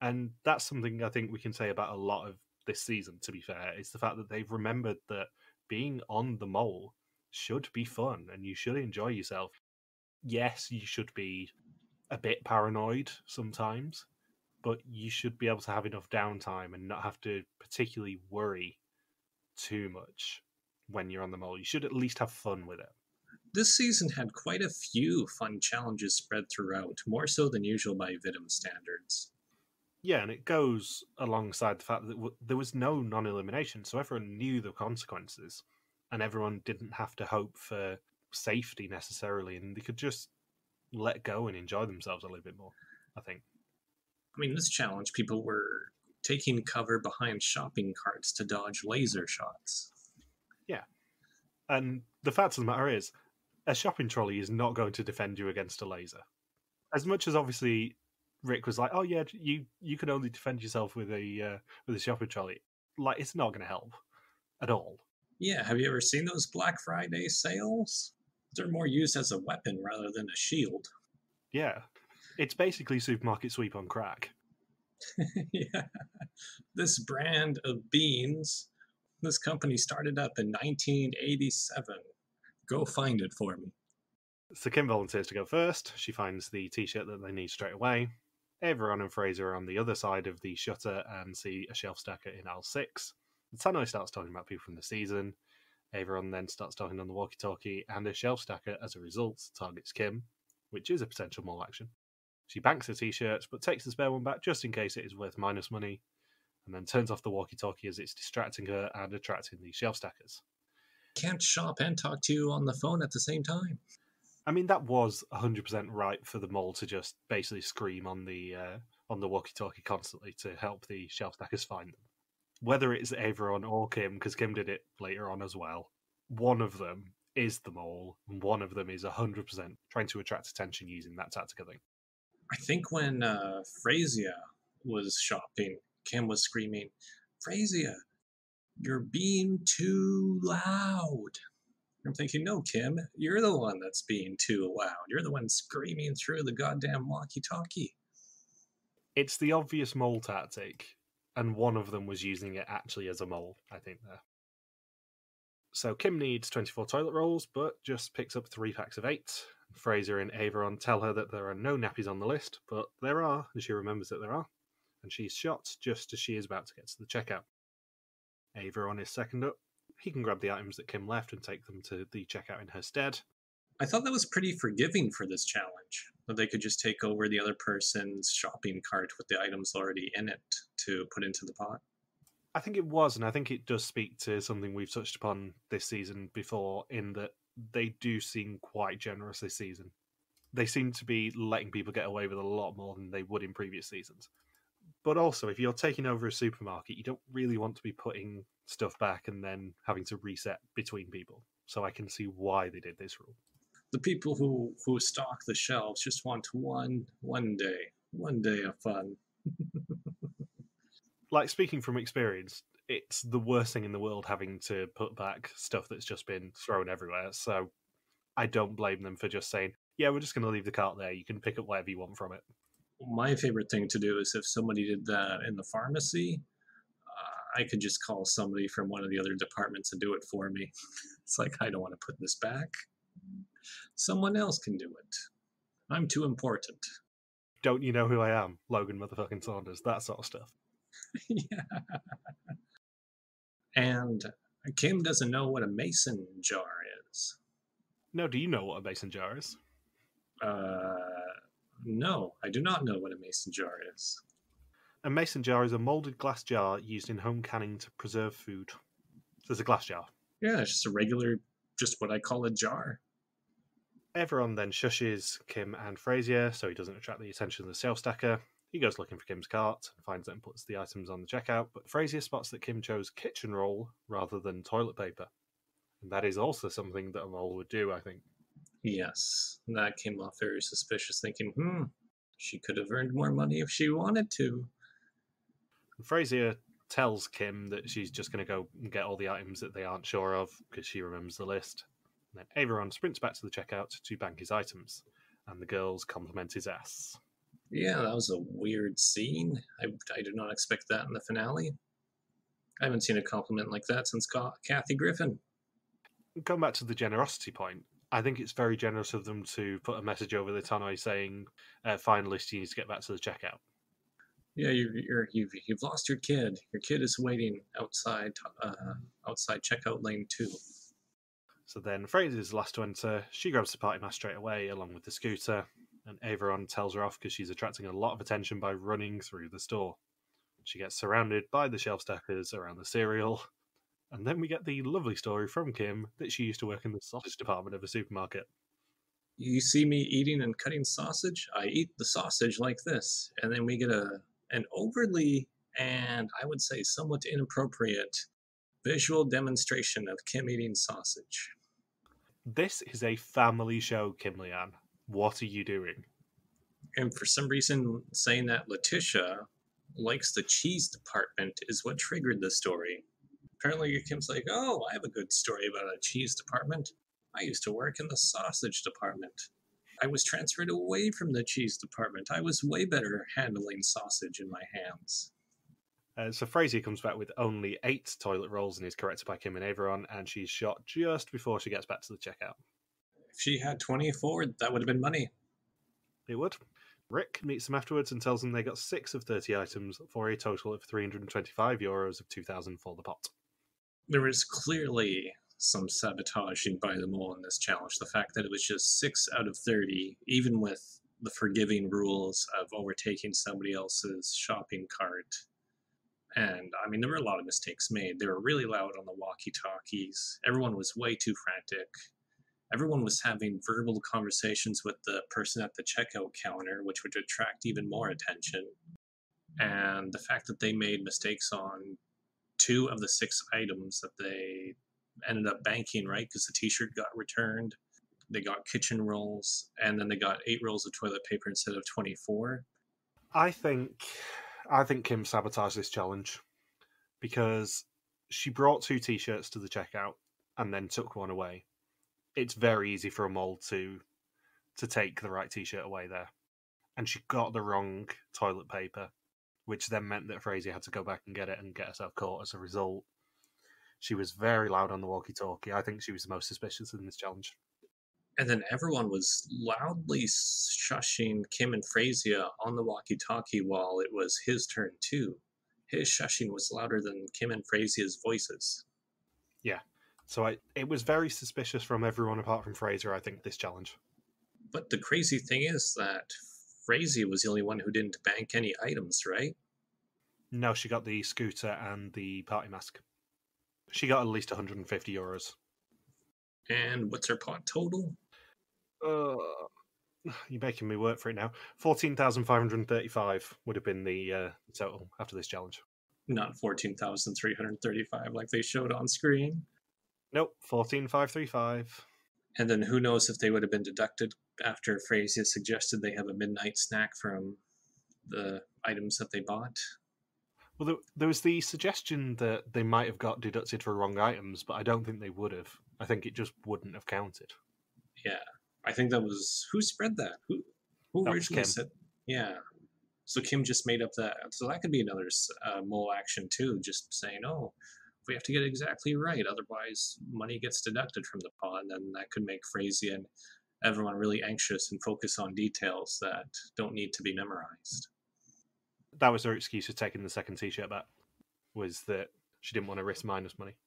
And that's something I think we can say about a lot of this season, to be fair, is the fact that they've remembered that being on the mole should be fun and you should enjoy yourself. Yes, you should be a bit paranoid sometimes, but you should be able to have enough downtime and not have to particularly worry too much when you're on the mole. You should at least have fun with it. This season had quite a few fun challenges spread throughout, more so than usual by Vidum standards. Yeah, and it goes alongside the fact that there was no non-elimination, so everyone knew the consequences, and everyone didn't have to hope for safety necessarily, and they could just let go and enjoy themselves a little bit more, I think. I mean, this challenge, people were taking cover behind shopping carts to dodge laser shots. Yeah. And the fact of the matter is, a shopping trolley is not going to defend you against a laser. As much as obviously Rick was like, "Oh yeah, you can only defend yourself with a shopping trolley," like it's not going to help at all. Yeah, have you ever seen those Black Friday sales? They're more used as a weapon rather than a shield. Yeah, it's basically supermarket sweep on crack. Yeah, this brand of beans, this company started up in 1987. Go find it for me. So Kim volunteers to go first. She finds the t-shirt that they need straight away. Averon and Fraser are on the other side of the shutter and see a shelf stacker in aisle 6. Tannoy starts talking about people from the season. Averon then starts talking on the walkie-talkie, and a shelf stacker, as a result, targets Kim, which is a potential mole action. She banks her t-shirts, but takes the spare one back just in case it is worth minus money, and then turns off the walkie-talkie as it's distracting her and attracting the shelf stackers. Can't shop and talk to you on the phone at the same time. I mean, that was 100% right for the mole to just basically scream on the walkie-talkie constantly to help the shelf stackers find them. Whether it's Averon or Kim, because Kim did it later on as well, one of them is the mole, and one of them is 100% trying to attract attention using that tactical thing. I think when Frasia was shopping, Kim was screaming, "Frasia, you're being too loud." I'm thinking, no, Kim, you're the one that's being too loud. You're the one screaming through the goddamn walkie-talkie. It's the obvious mole tactic, and one of them was using it actually as a mole, I think, there. So Kim needs 24 toilet rolls, but just picks up 3 packs of 8. Fraser and Averon tell her that there are no nappies on the list, but there are, and she remembers that there are, and she's shot just as she is about to get to the checkout. Averon is second up. He can grab the items that Kim left and take them to the checkout in her stead. I thought that was pretty forgiving for this challenge, that they could just take over the other person's shopping cart with the items already in it to put into the pot. I think it was, and I think it does speak to something we've touched upon this season before, in that they do seem quite generous this season. They seem to be letting people get away with a lot more than they would in previous seasons. But also, if you're taking over a supermarket, you don't really want to be putting stuff back and then having to reset between people. So I can see why they did this rule. The people who stock the shelves just want one day of fun. Like, speaking from experience, it's the worst thing in the world having to put back stuff that's just been thrown everywhere. So I don't blame them for just saying, yeah, we're just going to leave the cart there. You can pick up whatever you want from it. My favorite thing to do is if somebody did that in the pharmacy, I could just call somebody from one of the other departments and do it for me. It's like, I don't want to put this back. Someone else can do it. I'm too important. Don't you know who I am? Logan motherfucking Saunders. That sort of stuff. Yeah. And Kim doesn't know what a mason jar is. No, do you know what a mason jar is? No, I do not know what a mason jar is. A mason jar is a moulded glass jar used in home canning to preserve food. So it's a glass jar. Yeah, it's just a regular just what I call a jar. Everyone then shushes Kim and Frasier so he doesn't attract the attention of the shelf stacker. He goes looking for Kim's cart and finds it and puts the items on the checkout, but Frasier spots that Kim chose kitchen roll rather than toilet paper. And that is also something that a mole would do, I think. Yes, that came off very suspicious, thinking, she could have earned more money if she wanted to. And Frasier tells Kim that she's just going to go and get all the items that they aren't sure of because she remembers the list. And then Averon sprints back to the checkout to bank his items, and the girls compliment his ass. Yeah, that was a weird scene. I did not expect that in the finale. I haven't seen a compliment like that since Kathy Griffin. Going back to the generosity point, I think it's very generous of them to put a message over the tannoy saying, finalist, you need to get back to the checkout. Yeah, you've lost your kid. Your kid is waiting outside checkout lane 2. So then Frasier's last to enter. She grabs the party mask straight away, along with the scooter, and Averon tells her off because she's attracting a lot of attention by running through the store. She gets surrounded by the shelf stackers around the cereal, and then we get the lovely story from Kim that she used to work in the sausage department of a supermarket. You see me eating and cutting sausage? I eat the sausage like this. And then we get an overly, and I would say somewhat inappropriate, visual demonstration of Kim eating sausage. This is a family show, Kim Leanne. What are you doing? And for some reason, saying that Letitia likes the cheese department is what triggered the story. Apparently, Kim's like, oh, I have a good story about a cheese department. I used to work in the sausage department. I was transferred away from the cheese department. I was way better handling sausage in my hands. So Frasier comes back with only 8 toilet rolls and is corrected by Kim and Averon, and she's shot just before she gets back to the checkout. If she had 24, that would have been money. It would. Rick meets them afterwards and tells them they got 6 of 30 items for a total of €325 of 2,000 for the pot. There was clearly some sabotaging by the mole in this challenge. The fact that it was just 6 out of 30, even with the forgiving rules of overtaking somebody else's shopping cart. And, I mean, there were a lot of mistakes made. They were really loud on the walkie-talkies. Everyone was way too frantic. Everyone was having verbal conversations with the person at the checkout counter, which would attract even more attention. And the fact that they made mistakes on 2 of the 6 items that they ended up banking, right? Because the t-shirt got returned. They got kitchen rolls, and then they got 8 rolls of toilet paper instead of 24. I think Kim sabotaged this challenge because she brought 2 t-shirts to the checkout and then took one away. It's very easy for a mole to take the right t-shirt away there. And she got the wrong toilet paper, which then meant that Frasier had to go back and get it and get herself caught as a result. She was very loud on the walkie-talkie. I think she was the most suspicious in this challenge. And then everyone was loudly shushing Kim and Frasier on the walkie-talkie while it was his turn too. His shushing was louder than Kim and Frasier's voices. Yeah. So it was very suspicious from everyone apart from Frasier, I think, this challenge. But the crazy thing is that Frasier was the only one who didn't bank any items, right? No, she got the scooter and the party mask. She got at least €150. And what's her pot total? You're making me work for it now. 14,535 would have been the total after this challenge. Not 14,335 like they showed on screen. Nope, 14,535. And then who knows if they would have been deducted after Frasier suggested they have a midnight snack from the items that they bought. Well, there was the suggestion that they might have got deducted for wrong items, but I don't think they would have. I think it just wouldn't have counted. Yeah, I think that was... Who spread that? Who originally said... Yeah. So Kim just made up that... So that could be another mole action too, just saying, oh, we have to get it exactly right, otherwise money gets deducted from the pot, and then that could make Frasier and everyone really anxious and focus on details that don't need to be memorized. That was her excuse for taking the second t-shirt back, was that she didn't want to risk minus money.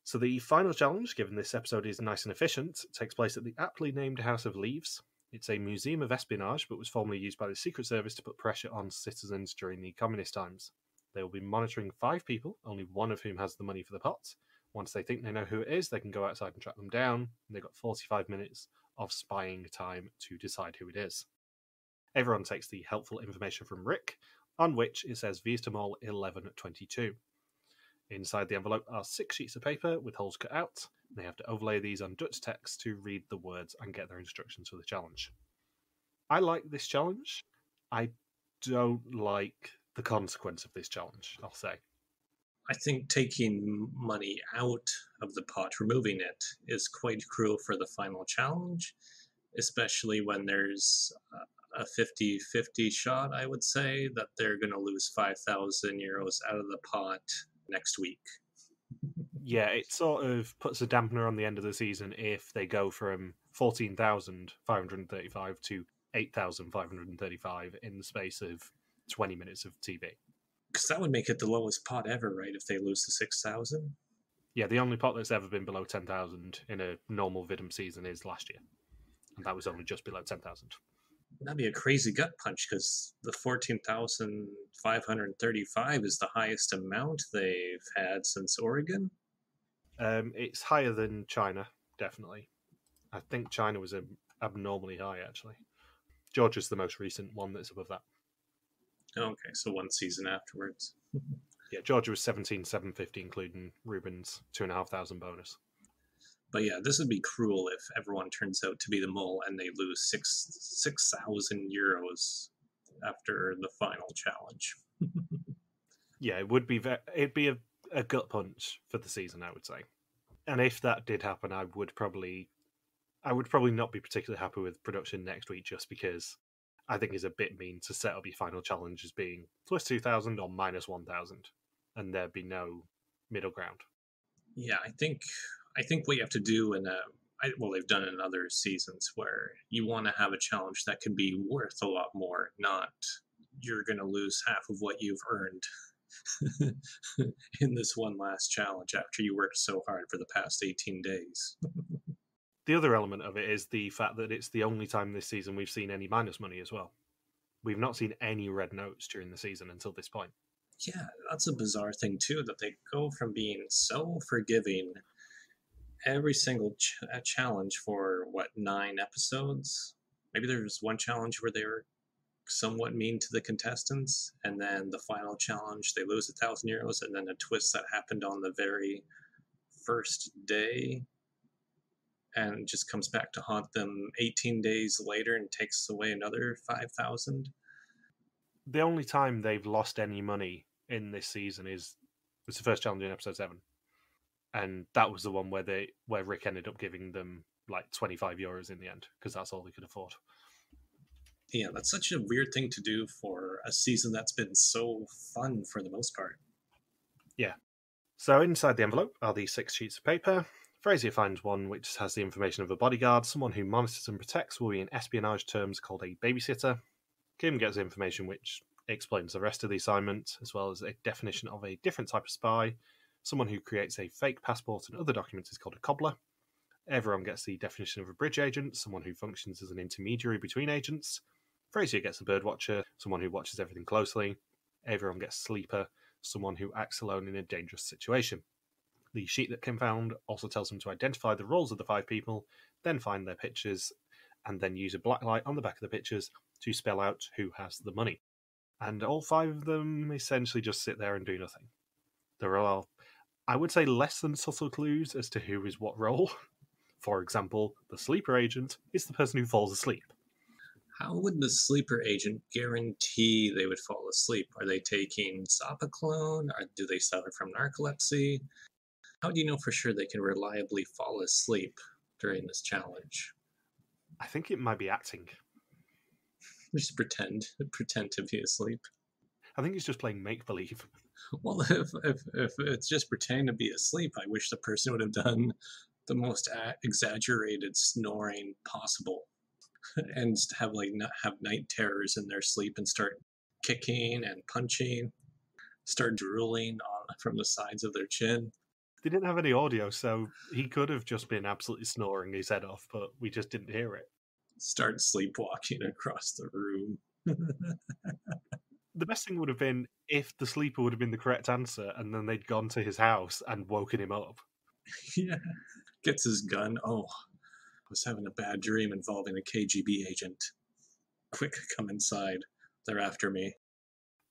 So the final challenge, given this episode is nice and efficient, takes place at the aptly named House of Leaves. It's a museum of espionage, but was formerly used by the Secret Service to put pressure on citizens during the communist times. They will be monitoring 5 people, only one of whom has the money for the pot, Once they think they know who it is, they can go outside and track them down, and they've got 45 minutes of spying time to decide who it is. Everyone takes the helpful information from Rick, on which it says Vista Mole 1122. Inside the envelope are 6 sheets of paper with holes cut out. They have to overlay these on Dutch text to read the words and get their instructions for the challenge. I like this challenge. I don't like the consequence of this challenge, I'll say. I think taking money out of the pot, removing it, is quite cruel for the final challenge, especially when there's a 50-50 shot, I would say, that they're going to lose 5,000 euros out of the pot next week. Yeah, it sort of puts a dampener on the end of the season if they go from 14,535 to 8,535 in the space of 20 minutes of TV. Because that would make it the lowest pot ever, right, if they lose the 6,000? Yeah, the only pot that's ever been below 10,000 in a normal Vidum season is last year. And that was only just below 10,000. That'd be a crazy gut punch, because the 14,535 is the highest amount they've had since Oregon. It's higher than China, definitely. I think China was abnormally high, actually. Georgia's the most recent one that's above that. Okay, so one season afterwards. Yeah, Georgia was 17,750, including Ruben's 2,500 bonus. But yeah, this would be cruel if everyone turns out to be the mole and they lose 6,000 euros after the final challenge. Yeah, it would be. It'd be a gut punch for the season, I would say. And if that did happen, I would probably not be particularly happy with production next week, just because I think it's a bit mean to set up your final challenge as being plus 2,000 or minus 1,000, and there'd be no middle ground. Yeah, I think what you have to do they've done in other seasons, where you want to have a challenge that can be worth a lot more, not you're going to lose half of what you've earned in this one last challenge after you worked so hard for the past 18 days. The other element of it is the fact that it's the only time this season we've seen any minus money as well. We've not seen any red notes during the season until this point. Yeah, that's a bizarre thing too, that they go from being so forgiving every single challenge for, 9 episodes? Maybe there was one challenge where they were somewhat mean to the contestants, and then the final challenge they lose 1,000 euros, and then a twist that happened on the very first day and just comes back to haunt them 18 days later and takes away another 5,000. The only time they've lost any money in this season was the first challenge in episode 7, and that was the one where Rick ended up giving them like 25 euros in the end, because that's all they could afford. Yeah, that's such a weird thing to do for a season that's been so fun for the most part. Yeah. So inside the envelope are these 6 sheets of paper. Frasier finds one which has the information of a bodyguard, someone who monitors and protects will be in espionage terms called a babysitter. Kim gets information which explains the rest of the assignment, as well as a definition of a different type of spy. Someone who creates a fake passport and other documents is called a cobbler. Everyone gets the definition of a bridge agent, someone who functions as an intermediary between agents. Frasier gets a birdwatcher, someone who watches everything closely. Everyone gets sleeper, someone who acts alone in a dangerous situation. The sheet that Kim found also tells them to identify the roles of the 5 people, then find their pictures, and then use a black light on the back of the pictures to spell out who has the money. And all 5 of them essentially just sit there and do nothing. There are, I would say, less than subtle clues as to who is what role. For example, the sleeper agent is the person who falls asleep. How would the sleeper agent guarantee they would fall asleep? Are they taking Zopiclone? Or do they suffer from narcolepsy? How do you know for sure they can reliably fall asleep during this challenge? I think it might be acting. Just pretend to be asleep. I think it's just playing make-believe. Well, if it's just pretending to be asleep, I wish the person would have done the most exaggerated snoring possible, and have night terrors in their sleep and start kicking and punching, start drooling from the sides of their chin. They didn't have any audio, so he could have just been absolutely snoring his head off, but we just didn't hear it. Start sleepwalking across the room. The best thing would have been if the sleeper would have been the correct answer, and then they'd gone to his house and woken him up. Yeah. Gets his gun. Oh, I was having a bad dream involving a KGB agent. Quick, come inside. They're after me.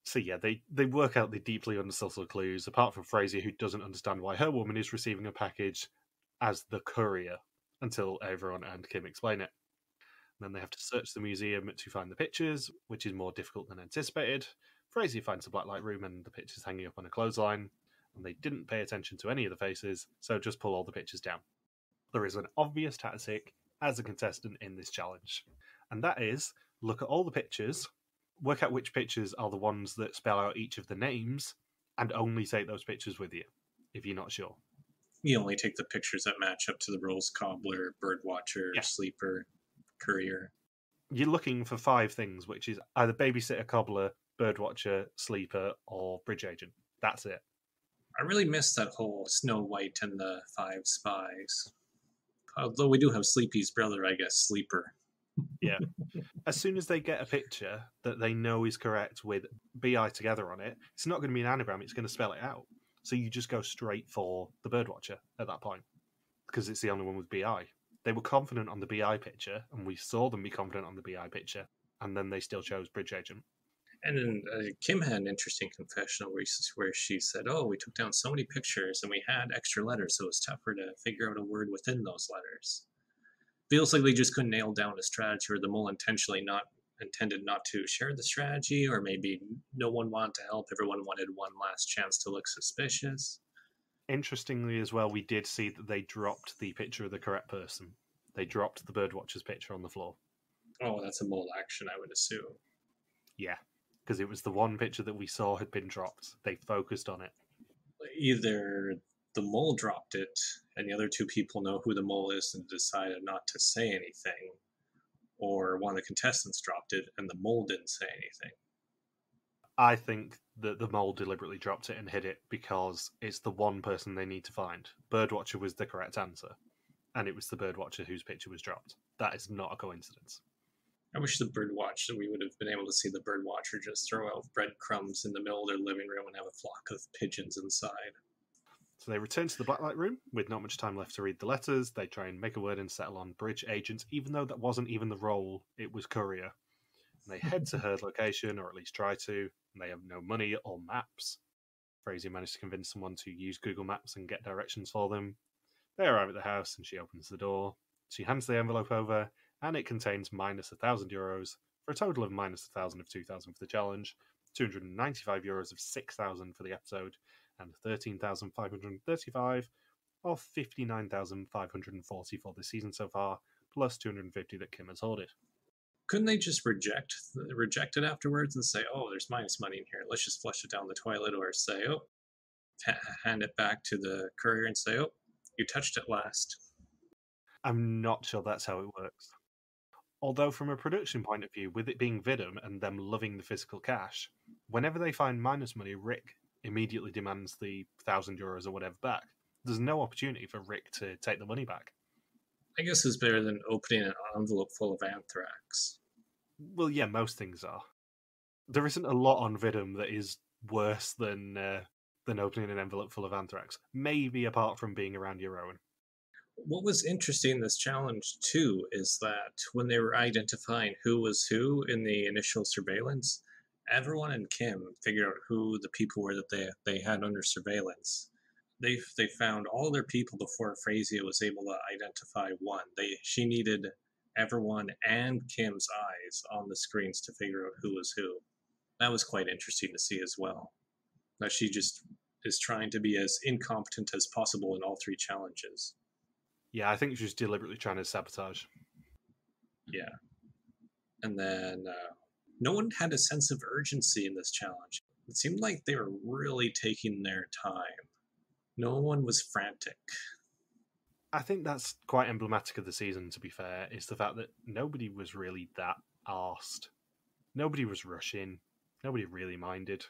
So yeah, they work out the deeply unsubtle clues, apart from Frasier, who doesn't understand why her woman is receiving a package as the courier, until everyone and Kim explain it. And then they have to search the museum to find the pictures, which is more difficult than anticipated. Frasier finds the blacklight room and the pictures hanging up on a clothesline, and they didn't pay attention to any of the faces, so just pull all the pictures down. There is an obvious tactic as a contestant in this challenge, and that is look at all the pictures, work out which pictures are the ones that spell out each of the names, and only take those pictures with you if you're not sure. You only take the pictures that match up to the roles: cobbler, birdwatcher, Yeah. sleeper, courier. You're looking for 5 things, which is either babysitter, cobbler, birdwatcher, sleeper, or bridge agent. That's it. I really missed that whole Snow White and the 5 spies. Although we do have Sleepy's brother, I guess, Sleeper. Yeah. As soon as they get a picture that they know is correct with BI together on it, it's not going to be an anagram, it's going to spell it out. So you just go straight for the birdwatcher at that point, because it's the only one with BI. They were confident on the BI picture, and we saw them be confident on the BI picture, and then they still chose bridge agent. And then Kim had an interesting confessional where she said, "Oh, we took down so many pictures and we had extra letters, so it was tougher to figure out a word within those letters." Feels like they just couldn't nail down a strategy, or the mole intentionally not intended not to share the strategy, or maybe no one wanted to help. Everyone wanted one last chance to look suspicious. Interestingly, as well, we did see that they dropped the picture of the correct person. They dropped the birdwatcher's picture on the floor. Oh, that's a mole action, I would assume. Yeah, because it was the one picture that we saw had been dropped. They focused on it. Either the mole dropped it and the other 2 people know who the mole is and decided not to say anything, or one of the contestants dropped it and the mole didn't say anything. I think that the mole deliberately dropped it and hid it because it's the one person they need to find. Birdwatcher was the correct answer, and it was the birdwatcher whose picture was dropped. That is not a coincidence. I wish the birdwatcher, we would have been able to see the birdwatcher just throw out breadcrumbs in the middle of their living room and have a flock of pigeons inside. So they return to the blacklight room with not much time left to read the letters. They try and make a word and settle on bridge agent, even though that wasn't even the role, it was courier. And they head to her location, or at least try to, and they have no money or maps. Frasier managed to convince someone to use Google Maps and get directions for them. They arrive at the house and she opens the door. She hands the envelope over, and it contains minus €1,000 for a total of minus 1,000 of 2,000 for the challenge, €295 of 6,000 for the episode, and 13,535 of 59,540 for the season so far, plus 250 that Kim has hoarded. Couldn't they just reject it afterwards and say, "Oh, there's minus money in here. Let's just flush it down the toilet," or say, "Oh," hand it back to the courier and say, "Oh, you touched it last." I'm not sure that's how it works. Although, from a production point of view, with it being Vidum and them loving the physical cash, whenever they find minus money, Rick immediately demands the €1,000 or whatever back. There's no opportunity for Rick to take the money back. I guess it's better than opening an envelope full of anthrax. Well, yeah, most things are. There isn't a lot on Vidum that is worse than opening an envelope full of anthrax. Maybe apart from being around your own. What was interesting in this challenge, too, is that when they were identifying who was who in the initial surveillance, everyone and Kim figured out who the people were that they had under surveillance. They found all their people before Frasier was able to identify one. She needed everyone and Kim's eyes on the screens to figure out who was who. That was quite interesting to see as well. That she just is trying to be as incompetent as possible in all 3 challenges. Yeah, I think she's deliberately trying to sabotage. Yeah. And then no one had a sense of urgency in this challenge. It seemed like they were really taking their time. No one was frantic. I think that's quite emblematic of the season, to be fair, is the fact that nobody was really that arsed. Nobody was rushing. Nobody really minded.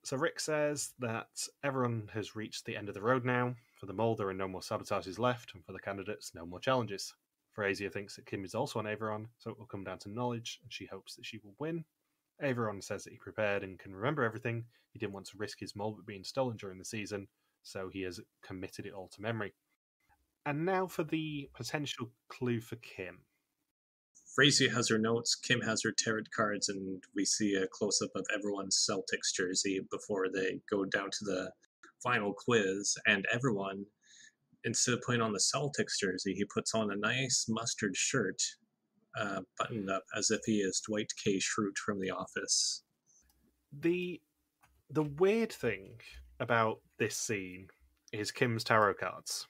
So Rick says that everyone has reached the end of the road now. For the mole, there are no more sabotages left, and for the candidates, no more challenges. Frasier thinks that Kim is also on Averon, so it will come down to knowledge, and she hopes that she will win. Averon says that he prepared and can remember everything. He didn't want to risk his mole being stolen during the season, so he has committed it all to memory. And now for the potential clue for Kim. Frazia has her notes, Kim has her tarot cards, and we see a close-up of everyone's Celtics jersey before they go down to the final quiz, and everyone, instead of putting on the Celtics jersey, he puts on a nice mustard shirt, buttoned up as if he is Dwight K. Schrute from The Office. The weird thing about this scene is Kim's tarot cards.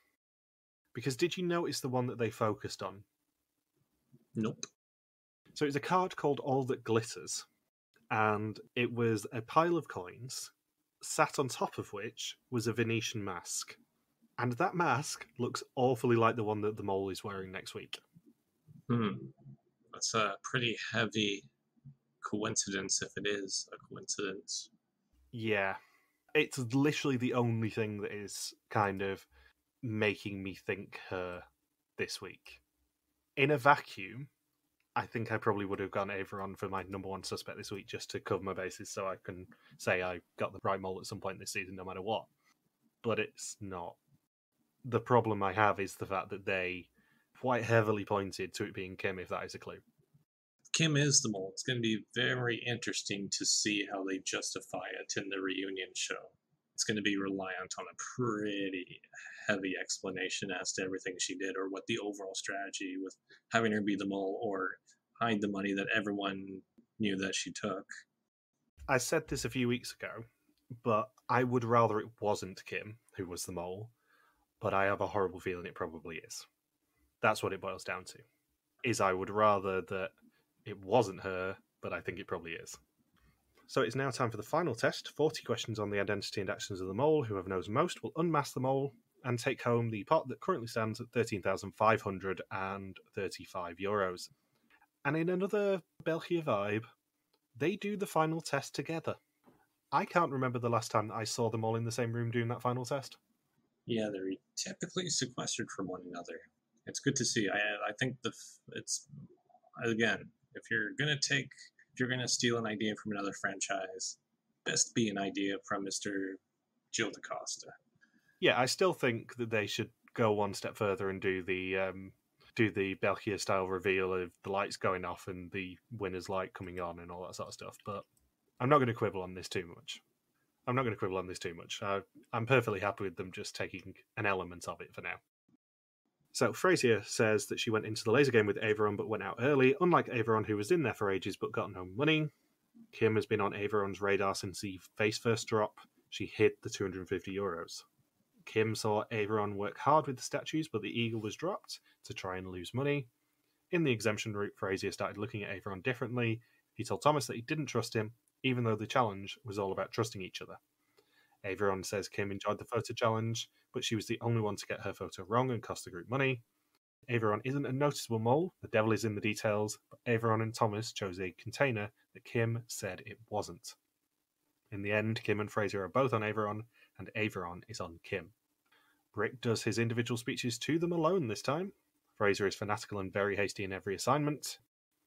Because did you notice the one that they focused on? Nope. So it's a card called All That Glitters, and it was a pile of coins, sat on top of which was a Venetian mask. And that mask looks awfully like the one that the mole is wearing next week. That's a pretty heavy coincidence, if it is a coincidence. Yeah. It's literally the only thing that is kind of making me think her this week. In a vacuum, I think I probably would have gone Averon for my number one suspect this week just to cover my bases so I can say I got the right mole at some point this season no matter what. But it's not. The problem I have is the fact that they quite heavily pointed to it being Kim, if that is a clue. Kim is the mole. It's going to be very interesting to see how they justify it in the reunion show. It's going to be reliant on a pretty heavy explanation as to everything she did, or what the overall strategy with having her be the mole or hide the money that everyone knew that she took. I said this a few weeks ago, but I would rather it wasn't Kim who was the mole, but I have a horrible feeling it probably is. That's what it boils down to. Is I would rather that it wasn't her, but I think it probably is. So it's now time for the final test. 40 questions on the identity and actions of the mole. Whoever knows most will unmask the mole and take home the pot that currently stands at €13,535. And in another België vibe, they do the final test together. I can't remember the last time that I saw them all in the same room doing that final test. Yeah, they're typically sequestered from one another. It's good to see. I think it's, again, if you're going to steal an idea from another franchise, best be an idea from Mr. Gilles de Coster. Yeah, I still think that they should go one step further and do the België style reveal of the lights going off and the winner's light coming on and all that sort of stuff. But I'm not going to quibble on this too much. I'm perfectly happy with them just taking an element of it for now. So Frazia says that she went into the laser game with Averon but went out early, unlike Averon, who was in there for ages but got no money. Kim has been on Averon's radar since the face first drop. She hid the €250. Kim saw Averon work hard with the statues, but the eagle was dropped to try and lose money. In the exemption route, Frazia started looking at Averon differently. He told Thomas that he didn't trust him, even though the challenge was all about trusting each other. Averon says Kim enjoyed the photo challenge, but she was the only one to get her photo wrong and cost the group money. Averon isn't a noticeable mole, the devil is in the details, but Averon and Thomas chose a container that Kim said it wasn't. In the end, Kim and Frazia are both on Averon, and Averon is on Kim. Rick does his individual speeches to them alone this time. Frazia is fanatical and very hasty in every assignment.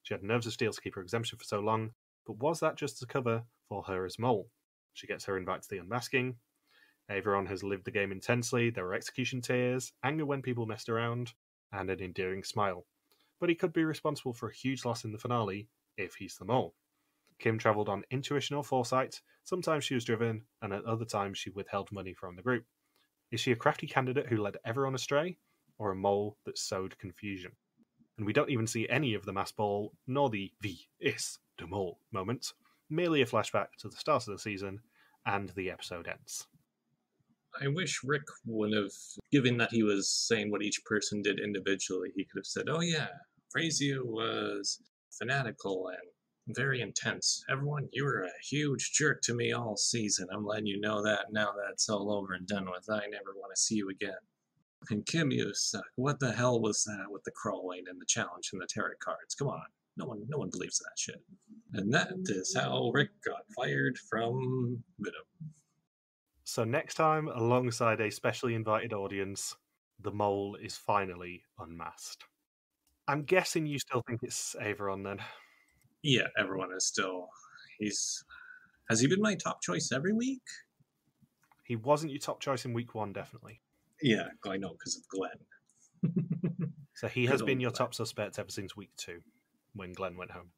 She had nerves of steel to keep her exemption for so long, but was that just a cover for her as mole? She gets her invite to the unmasking. Averon has lived the game intensely. There were execution tears, anger when people messed around, and an endearing smile. But he could be responsible for a huge loss in the finale if he's the mole. Kim travelled on intuition or foresight. Sometimes she was driven, and at other times she withheld money from the group. Is she a crafty candidate who led everyone astray, or a mole that sowed confusion? And we don't even see any of the mass ball, nor the "Wie is de mole" moment, merely a flashback to the start of the season, and the episode ends. I wish Rick would have, given that he was saying what each person did individually, he could have said, oh yeah, Frazia was fanatical and very intense. Everyone, you were a huge jerk to me all season. I'm letting you know that now that it's all over and done with. I never want to see you again. And Kim, you suck. What the hell was that with the crawling and the challenge and the tarot cards? Come on. No one believes that shit. And that is how Rick got fired from Venom. So next time, alongside a specially invited audience, the mole is finally unmasked. I'm guessing you still think it's Averon then? Yeah, everyone is still... Has he been my top choice every week? He wasn't your top choice in week 1, definitely. Yeah, I know, because of Glenn. So he Good has old been your Glenn. top suspect ever since week 2, when Glenn went home.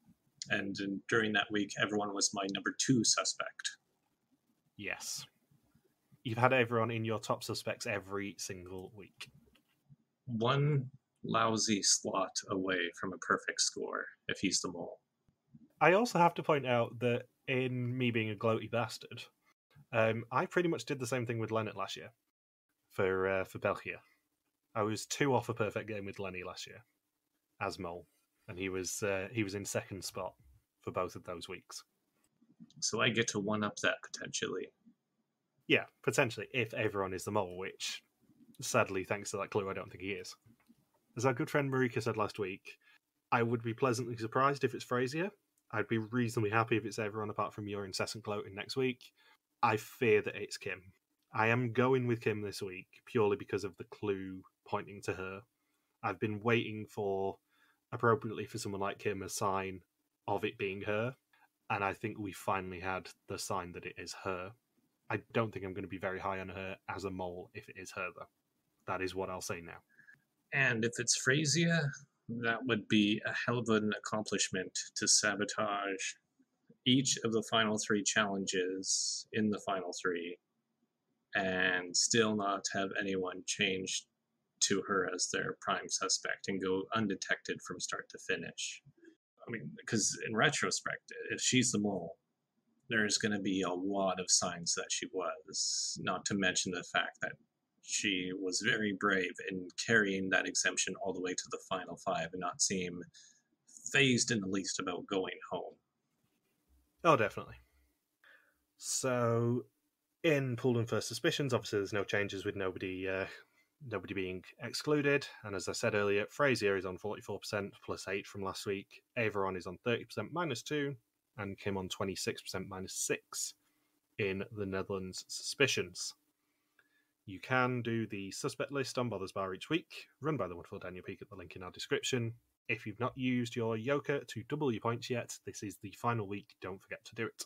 And during that week, everyone was my number 2 suspect. Yes. You've had everyone in your top suspects every single week. One lousy slot away from a perfect score, if he's the mole. I also have to point out that in me being a gloaty bastard, I pretty much did the same thing with Leonard last year for België. I was 2 off a perfect game with Lenny last year as mole, and he was in second spot for both of those weeks. So I get to one-up that potentially. Yeah, potentially, if everyone is the mole, which, sadly, thanks to that clue, I don't think he is. As our good friend Marika said last week, I would be pleasantly surprised if it's Frazier. I'd be reasonably happy if it's everyone apart from your incessant gloating next week. I fear that it's Kim. I am going with Kim this week, purely because of the clue pointing to her. I've been waiting for, appropriately for someone like Kim, a sign of it being her, and I think we finally had the sign that it is her. I don't think I'm going to be very high on her as a mole if it is her, though. That is what I'll say now. And if it's Frazier, that would be a hell of an accomplishment to sabotage each of the final 3 challenges in the final 3 and still not have anyone change to her as their prime suspect and go undetected from start to finish. I mean, because in retrospect, if she's the mole, there's going to be a lot of signs that she was, not to mention the fact that she was very brave in carrying that exemption all the way to the final 5 and not seem phased in the least about going home. Oh, definitely. So, in Pooled and First Suspicions, obviously there's no changes with nobody being excluded. And as I said earlier, Frazier is on 44% plus 8 from last week. Averon is on 30% minus 2. And Kim on 26% minus 6 in the Netherlands Suspicions. You can do the suspect list on Bothers Bar each week, run by the wonderful Daniel Peake at the link in our description. If you've not used your Yoker to double your points yet, this is the final week. Don't forget to do it.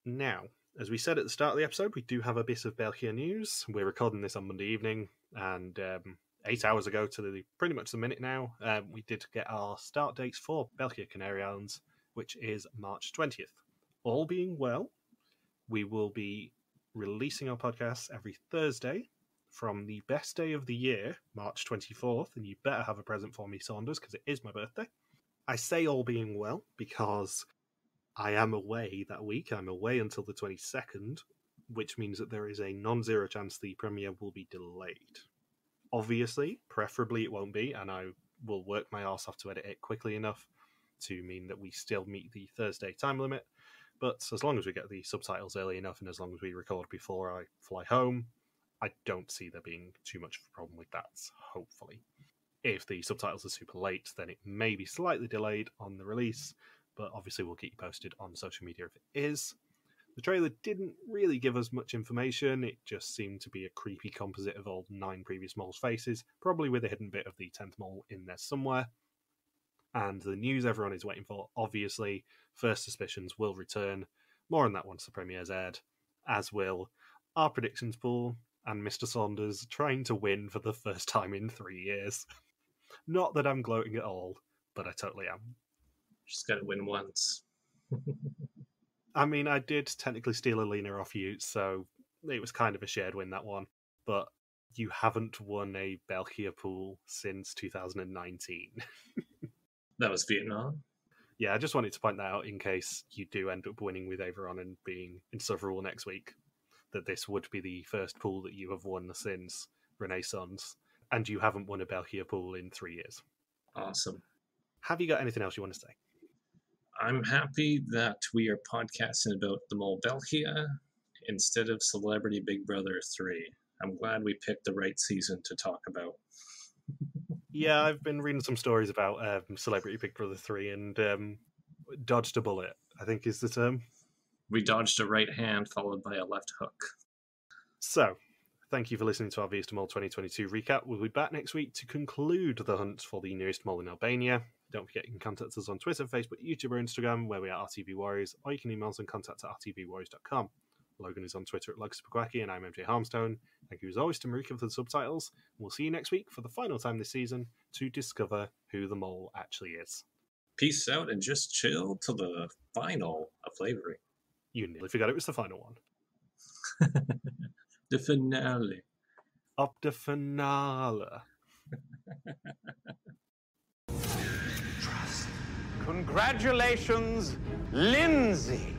Now, as we said at the start of the episode, we do have a bit of België news. We're recording this on Monday evening, and 8 hours ago to pretty much the minute now, we did get our start dates for België Canary Islands, which is March 20th. All being well, we will be releasing our podcasts every Thursday from the best day of the year, March 24th, and you better have a present for me, Saunders, because it is my birthday. I say all being well because I am away that week. I'm away until the 22nd, which means that there is a non-zero chance the premiere will be delayed. Obviously, preferably it won't be, and I will work my arse off to edit it quickly enough to mean that we still meet the Thursday time limit. But as long as we get the subtitles early enough and as long as we record before I fly home, I don't see there being too much of a problem with that, hopefully. If the subtitles are super late, then it may be slightly delayed on the release, but obviously we'll keep you posted on social media if it is. The trailer didn't really give us much information. It just seemed to be a creepy composite of all 9 previous moles' faces, probably with a hidden bit of the 10th mole in there somewhere. And the news everyone is waiting for, obviously, First Suspicions will return. More on that once the premiere's aired, as will our predictions pool and Mr. Saunders trying to win for the first time in 3 years. Not that I'm gloating at all, but I totally am. Just gotta win once. I mean, I did technically steal Alina off you, so it was kind of a shared win, that one. But you haven't won a België pool since 2019. That was Vietnam. Yeah, I just wanted to point that out in case you do end up winning with Averon and being insufferable next week, that this would be the first pool that you have won since Renaissance, and you haven't won a België pool in 3 years. Awesome. Have you got anything else you want to say? I'm happy that we are podcasting about the Mole België instead of Celebrity Big Brother 3. I'm glad we picked the right season to talk about. Yeah, I've been reading some stories about Celebrity Big Brother 3 and dodged a bullet, I think is the term. We dodged a right hand followed by a left hook. So, thank you for listening to our Vista Mole 2022 recap. We'll be back next week to conclude the hunt for the nearest mole in Albania. Don't forget you can contact us on Twitter, Facebook, YouTube or Instagram, where we are RTV Warriors, or you can email us on contact@rtvwarriors.com. Logan is on Twitter at LuxPagwaki, and I'm MJ Harmstone. Thank you as always to Marika for the subtitles. We'll see you next week for the final time this season to discover who the mole actually is. Peace out and just chill till the final of Flavoring. You nearly forgot it was the final one. The finale. Up the finale. Congratulations, Lindsay.